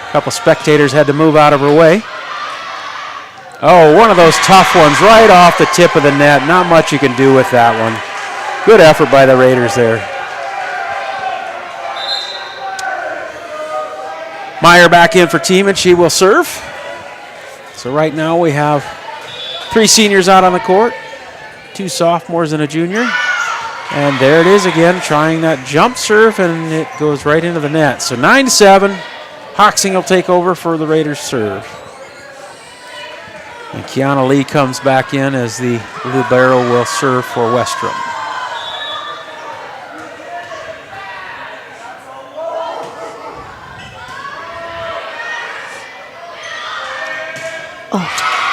A couple spectators had to move out of her way. Oh, one of those tough ones right off the tip of the net. Not much you can do with that one. Good effort by the Raiders there. Meyer back in for Tiemann. She will serve. So right now we have 3 seniors out on the court, 2 sophomores and a junior. And there it is again, trying that jump serve, and it goes right into the net. So 9-7, Hoxing will take over for the Raiders serve. And Kiana Lee comes back in as the libero will serve for Westrom.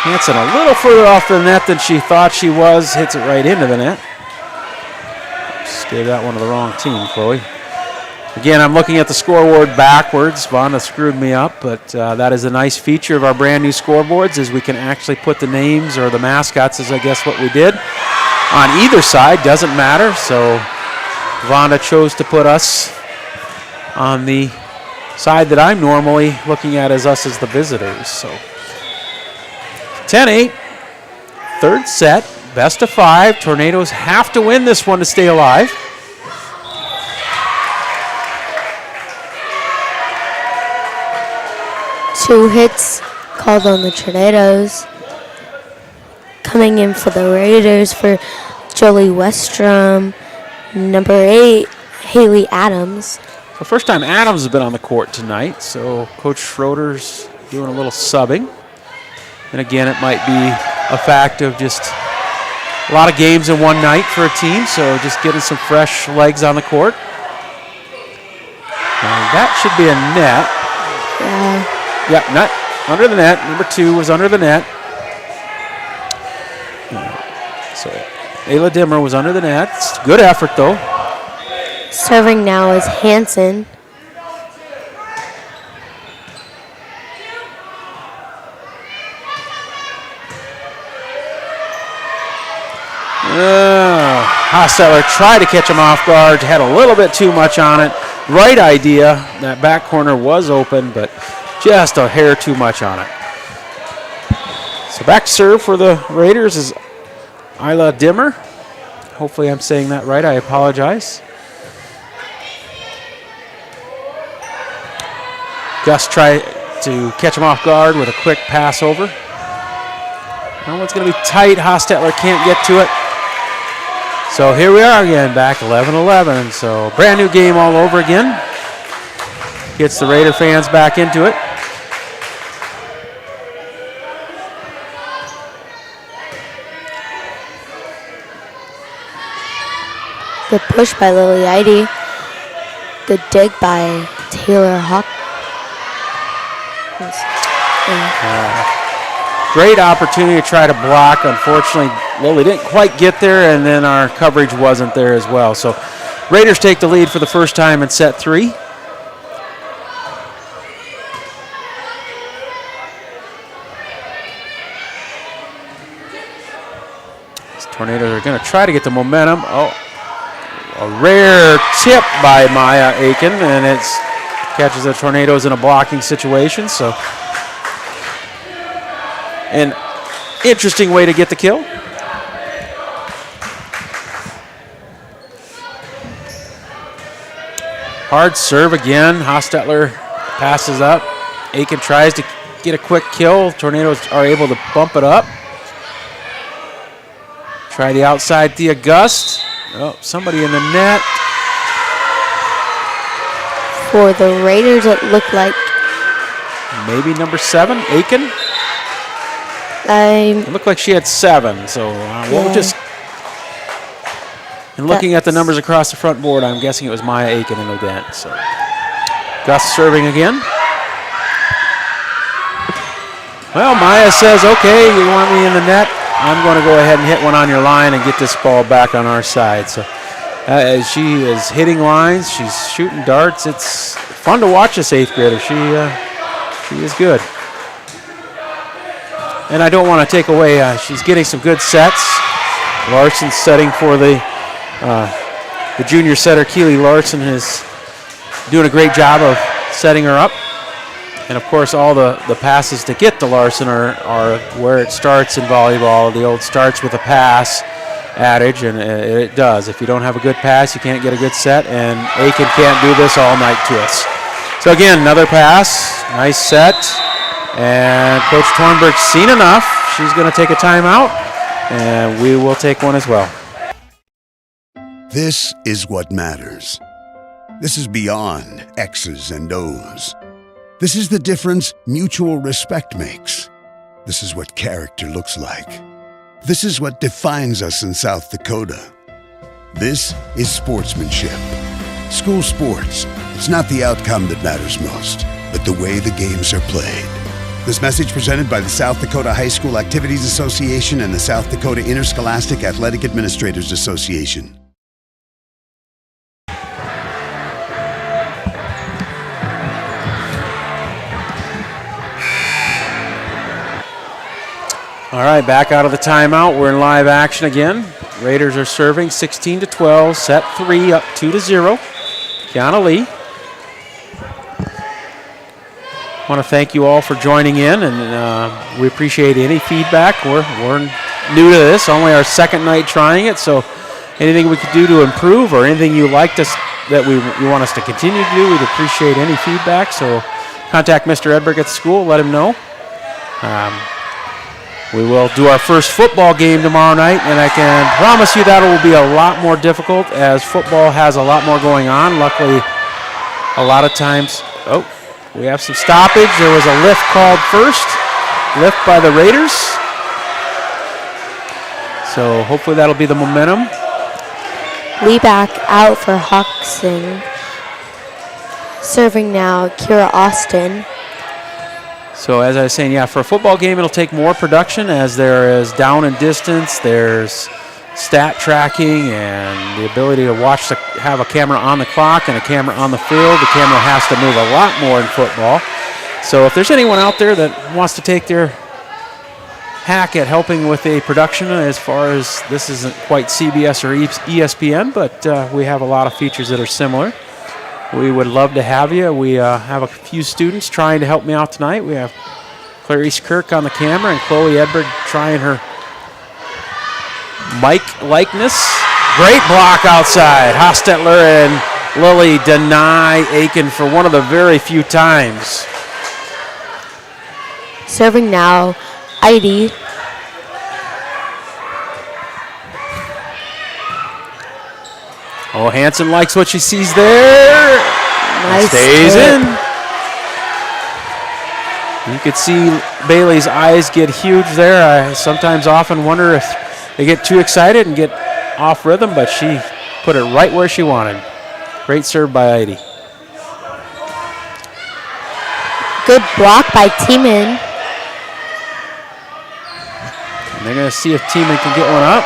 Hanson a little further off the net than she thought she was. Hits it right into the net. Just gave that one to the wrong team, Chloe. Again, I'm looking at the scoreboard backwards. Vonda screwed me up, but that is a nice feature of our brand new scoreboards is we can actually put the names or the mascots, as I guess what we did, on either side. Doesn't matter. So Vonda chose to put us on the side that I'm normally looking at as us as the visitors. So 10-8, third set, best of 5. Tornadoes have to win this one to stay alive. Two hits called on the Tornadoes. Coming in for the Raiders for Jolie Westrom. Number 8, Haley Adams. The first time Adams has been on the court tonight, so Coach Schroeder's doing a little subbing. And again, it might be a fact of just a lot of games in one night for a team, so just getting some fresh legs on the court. And that should be a net. Yeah, not under the net. Number 2 was under the net. So Ayla Dimmer was under the net. It's good effort, though. Serving now is Hanson. Hostetler tried to catch him off guard, had a little bit too much on it. Right idea. That back corner was open, but just a hair too much on it. So back to serve for the Raiders is Isla Dimmer. Hopefully I'm saying that right. I apologize. Gus tried to catch him off guard with a quick pass over. That one's going to be tight. Hostetler can't get to it. So here we are again, back 11-11. So brand new game all over again. Gets the Raider fans back into it. Good push by Lily Idy. Good dig by Taylor Hawk. Great opportunity to try to block. Unfortunately, Lily didn't quite get there, and then our coverage wasn't there as well. So Raiders take the lead for the first time in set 3. These Tornadoes are going to try to get the momentum. Oh, a rare tip by Maya Aiken, and it catches the Tornadoes in a blocking situation. So an interesting way to get the kill. Hard serve again. Hostetler passes up. Aiken tries to get a quick kill. Tornadoes are able to bump it up. Try the outside Thea Gust. Oh, somebody in the net. For the Raiders, it looked like maybe number 7, Aiken. It looked like she had 7, so we'll just. And looking at the numbers across the front board, I'm guessing it was Maya Aiken in the net. So Gus serving again. Well, Maya says, "Okay, you want me in the net? I'm going to go ahead and hit one on your line and get this ball back on our side." So as she is hitting lines, she's shooting darts. It's fun to watch this 8th grader. She is good. And I don't want to take away, she's getting some good sets. Larson's setting for the junior setter, Keely Larson, is doing a great job of setting her up. And, of course, all the passes to get to Larson are where it starts in volleyball. The old starts with a pass adage, and it does. If you don't have a good pass, you can't get a good set, and Aiken can't do this all night to us. So, again, another pass, nice set. And Coach Tornberg's seen enough. She's going to take a timeout, and we will take one as well. This is what matters. This is beyond X's and O's. This is the difference mutual respect makes. This is what character looks like. This is what defines us in South Dakota. This is sportsmanship. School sports, it's not the outcome that matters most, but the way the games are played. This message presented by the South Dakota High School Activities Association and the South Dakota Interscholastic Athletic Administrators Association. All right, back out of the timeout. We're in live action again. Raiders are serving 16-12, set 3, up 2-0. Kiana Lee. I want to thank you all for joining in, and we appreciate any feedback. We're new to this, only our second night trying it, so anything we could do to improve or anything you liked us that you want us to continue to do, we'd appreciate any feedback. So contact Mr. Edberg at the school, let him know. We will do our first football game tomorrow night, and I can promise you that it will be a lot more difficult as football has a lot more going on. Luckily, a lot of times, we have some stoppage. There was a lift called first, lift by the Raiders. So hopefully that'll be the momentum. Lee back out for Hoxing. Serving now, Kira Austin. So as I was saying, for a football game, it'll take more production as there is down and distance, there's stat tracking and the ability to have a camera on the clock and a camera on the field. The camera has to move a lot more in football. So if there's anyone out there that wants to take their hack at helping with a production, as far as this isn't quite CBS or ESPN, but we have a lot of features that are similar. We would love to have you. We have a few students trying to help me out tonight. We have Clarice Kirk on the camera and Chloe Edberg trying her mic likeness. Great block outside. Hostetler and Lily deny Aiken for one of the very few times. Serving now, Heidi. Oh, Hanson likes what she sees there. Nice Stays hit. in. You could see Bailey's eyes get huge there. I sometimes often wonder if they get too excited and get off rhythm, but she put it right where she wanted. Great serve by Heidi. Good block by Tiemann. And they're going to see if Tiemann can get one up.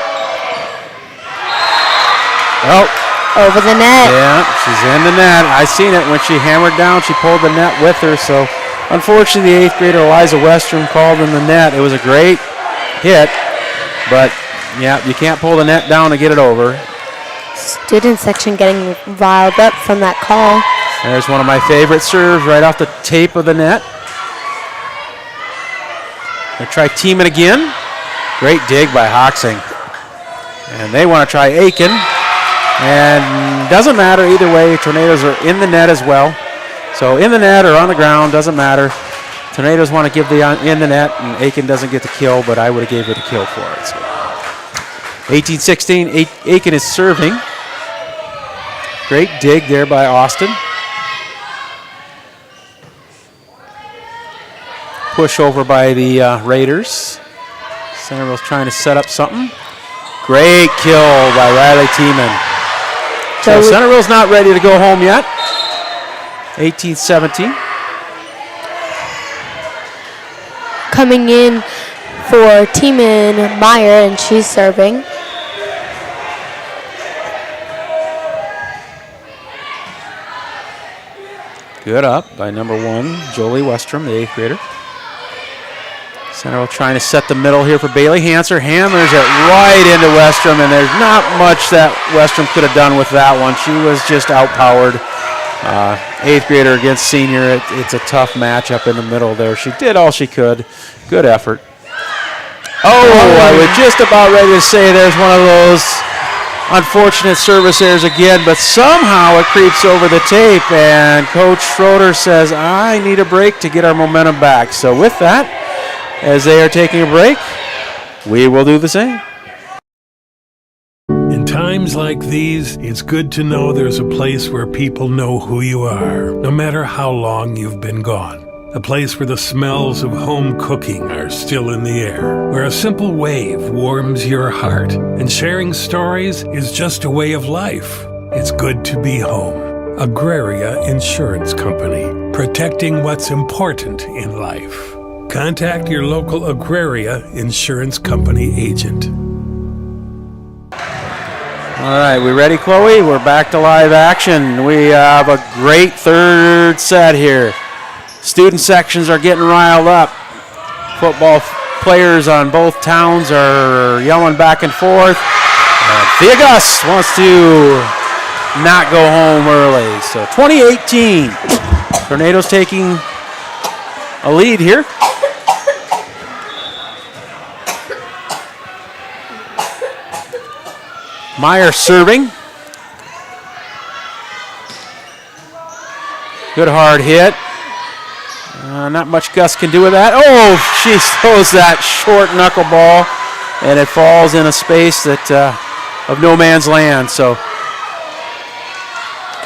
Oh. Over the net. Yeah, she's in the net. I seen it when she hammered down. She pulled the net with her. So, unfortunately, the 8th grader Eliza Westrom called in the net. It was a great hit, but you can't pull the net down to get it over. Student section getting riled up from that call. There's one of my favorite serves right off the tape of the net. They try Tiemann again. Great dig by Hoxing. And they want to try Aiken. And doesn't matter either way. Tornadoes are in the net as well. So in the net or on the ground, doesn't matter. Tornadoes want to give the in the net, and Aiken doesn't get the kill, but I would have gave her the kill for it. So 18-16, Aiken is serving. Great dig there by Austin. Push over by the Raiders. Centerville's trying to set up something. Great kill by Riley Tiemann. So Centerville's not ready to go home yet. 18-17. Coming in for Tiemann Meyer, and she's serving. Good up by number 1, Jolie Westrom, the 8th grader. Centerville trying to set the middle here for Bailey Hanser. Hammers it right into Westrom, and there's not much that Westrom could have done with that one. She was just outpowered. 8th grader against senior. It's a tough matchup in the middle there. She did all she could. Good effort. I was just about ready to say there's one of those unfortunate service errors again, but somehow it creeps over the tape, and Coach Schroeder says, I need a break to get our momentum back. So with that, as they are taking a break, we will do the same. In times like these, it's good to know there's a place where people know who you are, no matter how long you've been gone. A place where the smells of home cooking are still in the air, where a simple wave warms your heart, and sharing stories is just a way of life. It's good to be home. Agraria Insurance Company, protecting what's important in life. Contact your local Agraria Insurance Company agent. All right, we ready, Chloe? We're back to live action. We have a great third set here. Student sections are getting riled up. Football players on both towns are yelling back and forth. The Auguste wants to not go home early. So 2018, Tornadoes taking a lead here. Meyer serving. Good hard hit. Not much Gus can do with that. Oh, she throws that short knuckleball, and it falls in a space that of no man's land. So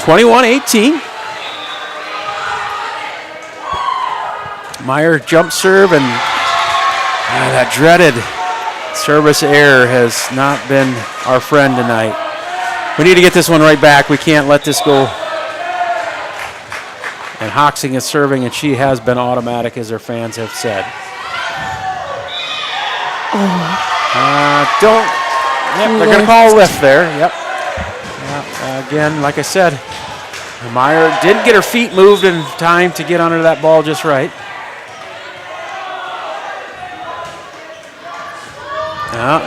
21-18. Meyer jump serve, and that dreaded service error has not been our friend tonight. We need to get this one right back. We can't let this go. And Hoxing is serving, and she has been automatic, as her fans have said. They're going to call a lift there. Yep. Again, like I said, Meyer didn't get her feet moved in time to get under that ball just right. Now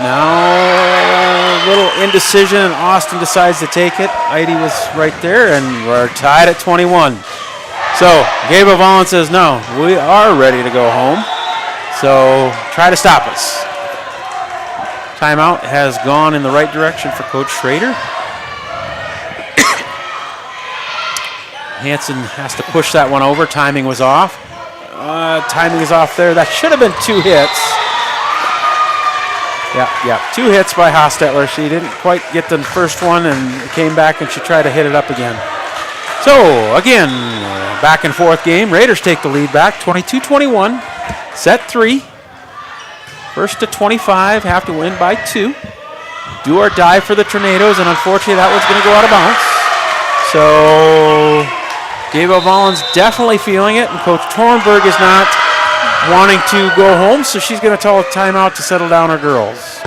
a little indecision, and Austin decides to take it. Heidi was right there, and we're tied at 21. So Gayville-Volin says, no, we are ready to go home. So try to stop us. Timeout has gone in the right direction for Coach Schrader. Hanson has to push that one over. Timing was off. Timing is off there. That should have been 2 hits. Yeah, 2 hits by Hostetler. She didn't quite get the first one and came back, and she tried to hit it up again. So, again, back and forth game. Raiders take the lead back, 22-21. Set 3. First to 25, have to win by 2. Do or die for the Tornadoes, and unfortunately that one's going to go out of bounds. So, Gayville-Volin's definitely feeling it, and Coach Tornberg is not wanting to go home, so she's going to tell a timeout to settle down her girls.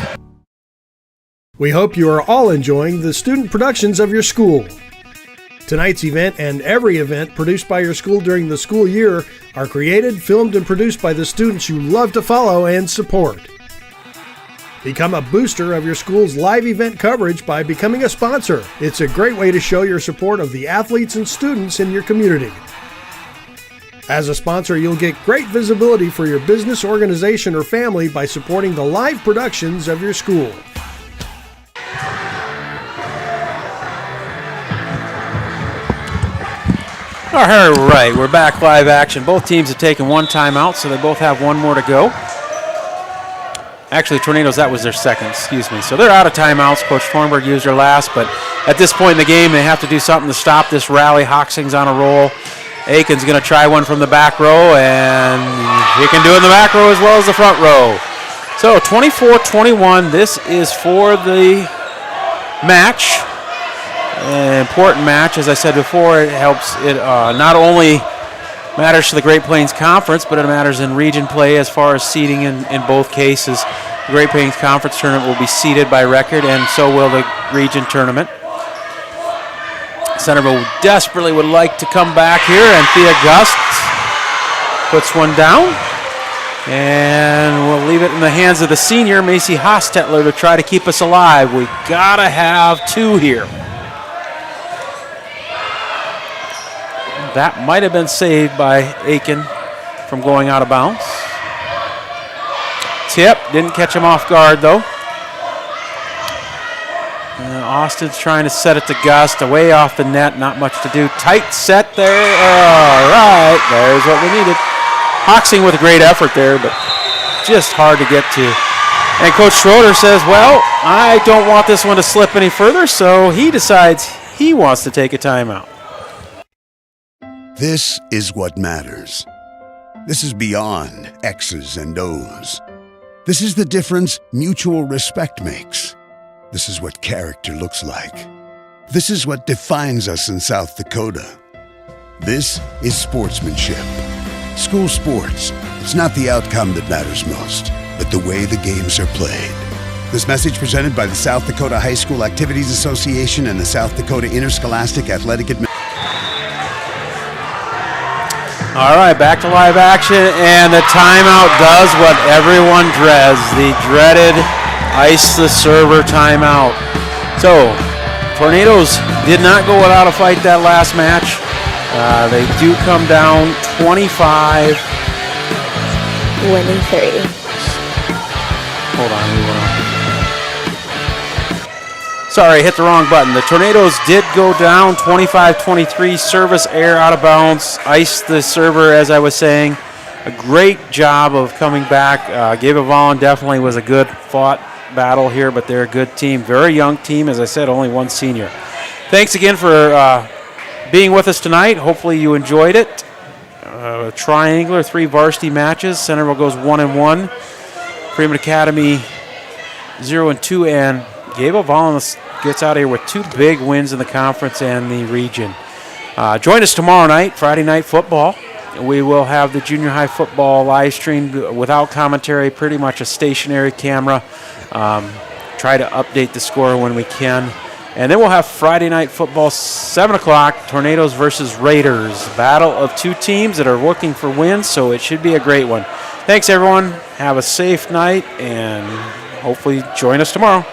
We hope you are all enjoying the student productions of your school. Tonight's event and every event produced by your school during the school year are created, filmed, and produced by the students you love to follow and support. Become a booster of your school's live event coverage by becoming a sponsor. It's a great way to show your support of the athletes and students in your community. As a sponsor, you'll get great visibility for your business, organization, or family by supporting the live productions of your school. All right, we're back live action. Both teams have taken 1 timeout, so they both have 1 more to go. Actually, Tornadoes, that was their second, excuse me. So they're out of timeouts. Coach Tornberg used her last, but at this point in the game, they have to do something to stop this rally. Hoxing's on a roll. Aiken's going to try one from the back row, and he can do it in the back row as well as the front row. So 24-21, this is for the match. An important match, as I said before. It helps. It not only matters to the Great Plains Conference, but it matters in region play as far as seeding in both cases. The Great Plains Conference tournament will be seeded by record, and so will the region tournament. Centerville desperately would like to come back here, and Thea Gust puts one down. And we'll leave it in the hands of the senior, Macy Hostetler, to try to keep us alive. We gotta have 2 here. That might have been saved by Aiken from going out of bounds. Tip, didn't catch him off guard though. Austin's trying to set it to Gust, away off the net, not much to do. Tight set there. All right, there's what we needed. Hoxing with a great effort there, but just hard to get to. And Coach Schroeder says, well, I don't want this one to slip any further, so he decides he wants to take a timeout. This is what matters. This is beyond X's and O's. This is the difference mutual respect makes. This is what character looks like. This is what defines us in South Dakota. This is sportsmanship. School sports, it's not the outcome that matters most, but the way the games are played. This message presented by the South Dakota High School Activities Association and the South Dakota Interscholastic Athletic Administration. All right, back to live action, and the timeout does what everyone dreads, the dreaded ice the server timeout. So, Tornadoes did not go without a fight that last match. They do come down 25. Winning 3. Hold on, we went off. Sorry, hit the wrong button. The Tornadoes did go down 25-23, service error out of bounds, iced the server, as I was saying. A great job of coming back. Gayville-Volin definitely was a good fought battle here, but they're a good team. Very young team, as I said, only one senior. Thanks again for being with us tonight. Hopefully you enjoyed it. Triangular, 3 varsity matches. Centerville goes 1-1. Freeman Academy 0-2, and Gayville-Volin gets out of here with 2 big wins in the conference and the region. Join us tomorrow night, Friday Night Football. We will have the junior high football live streamed without commentary, pretty much a stationary camera. Try to update the score when we can. And then we'll have Friday Night Football, 7 o'clock, Tornadoes versus Raiders. Battle of 2 teams that are looking for wins, so it should be a great one. Thanks, everyone. Have a safe night, and hopefully join us tomorrow.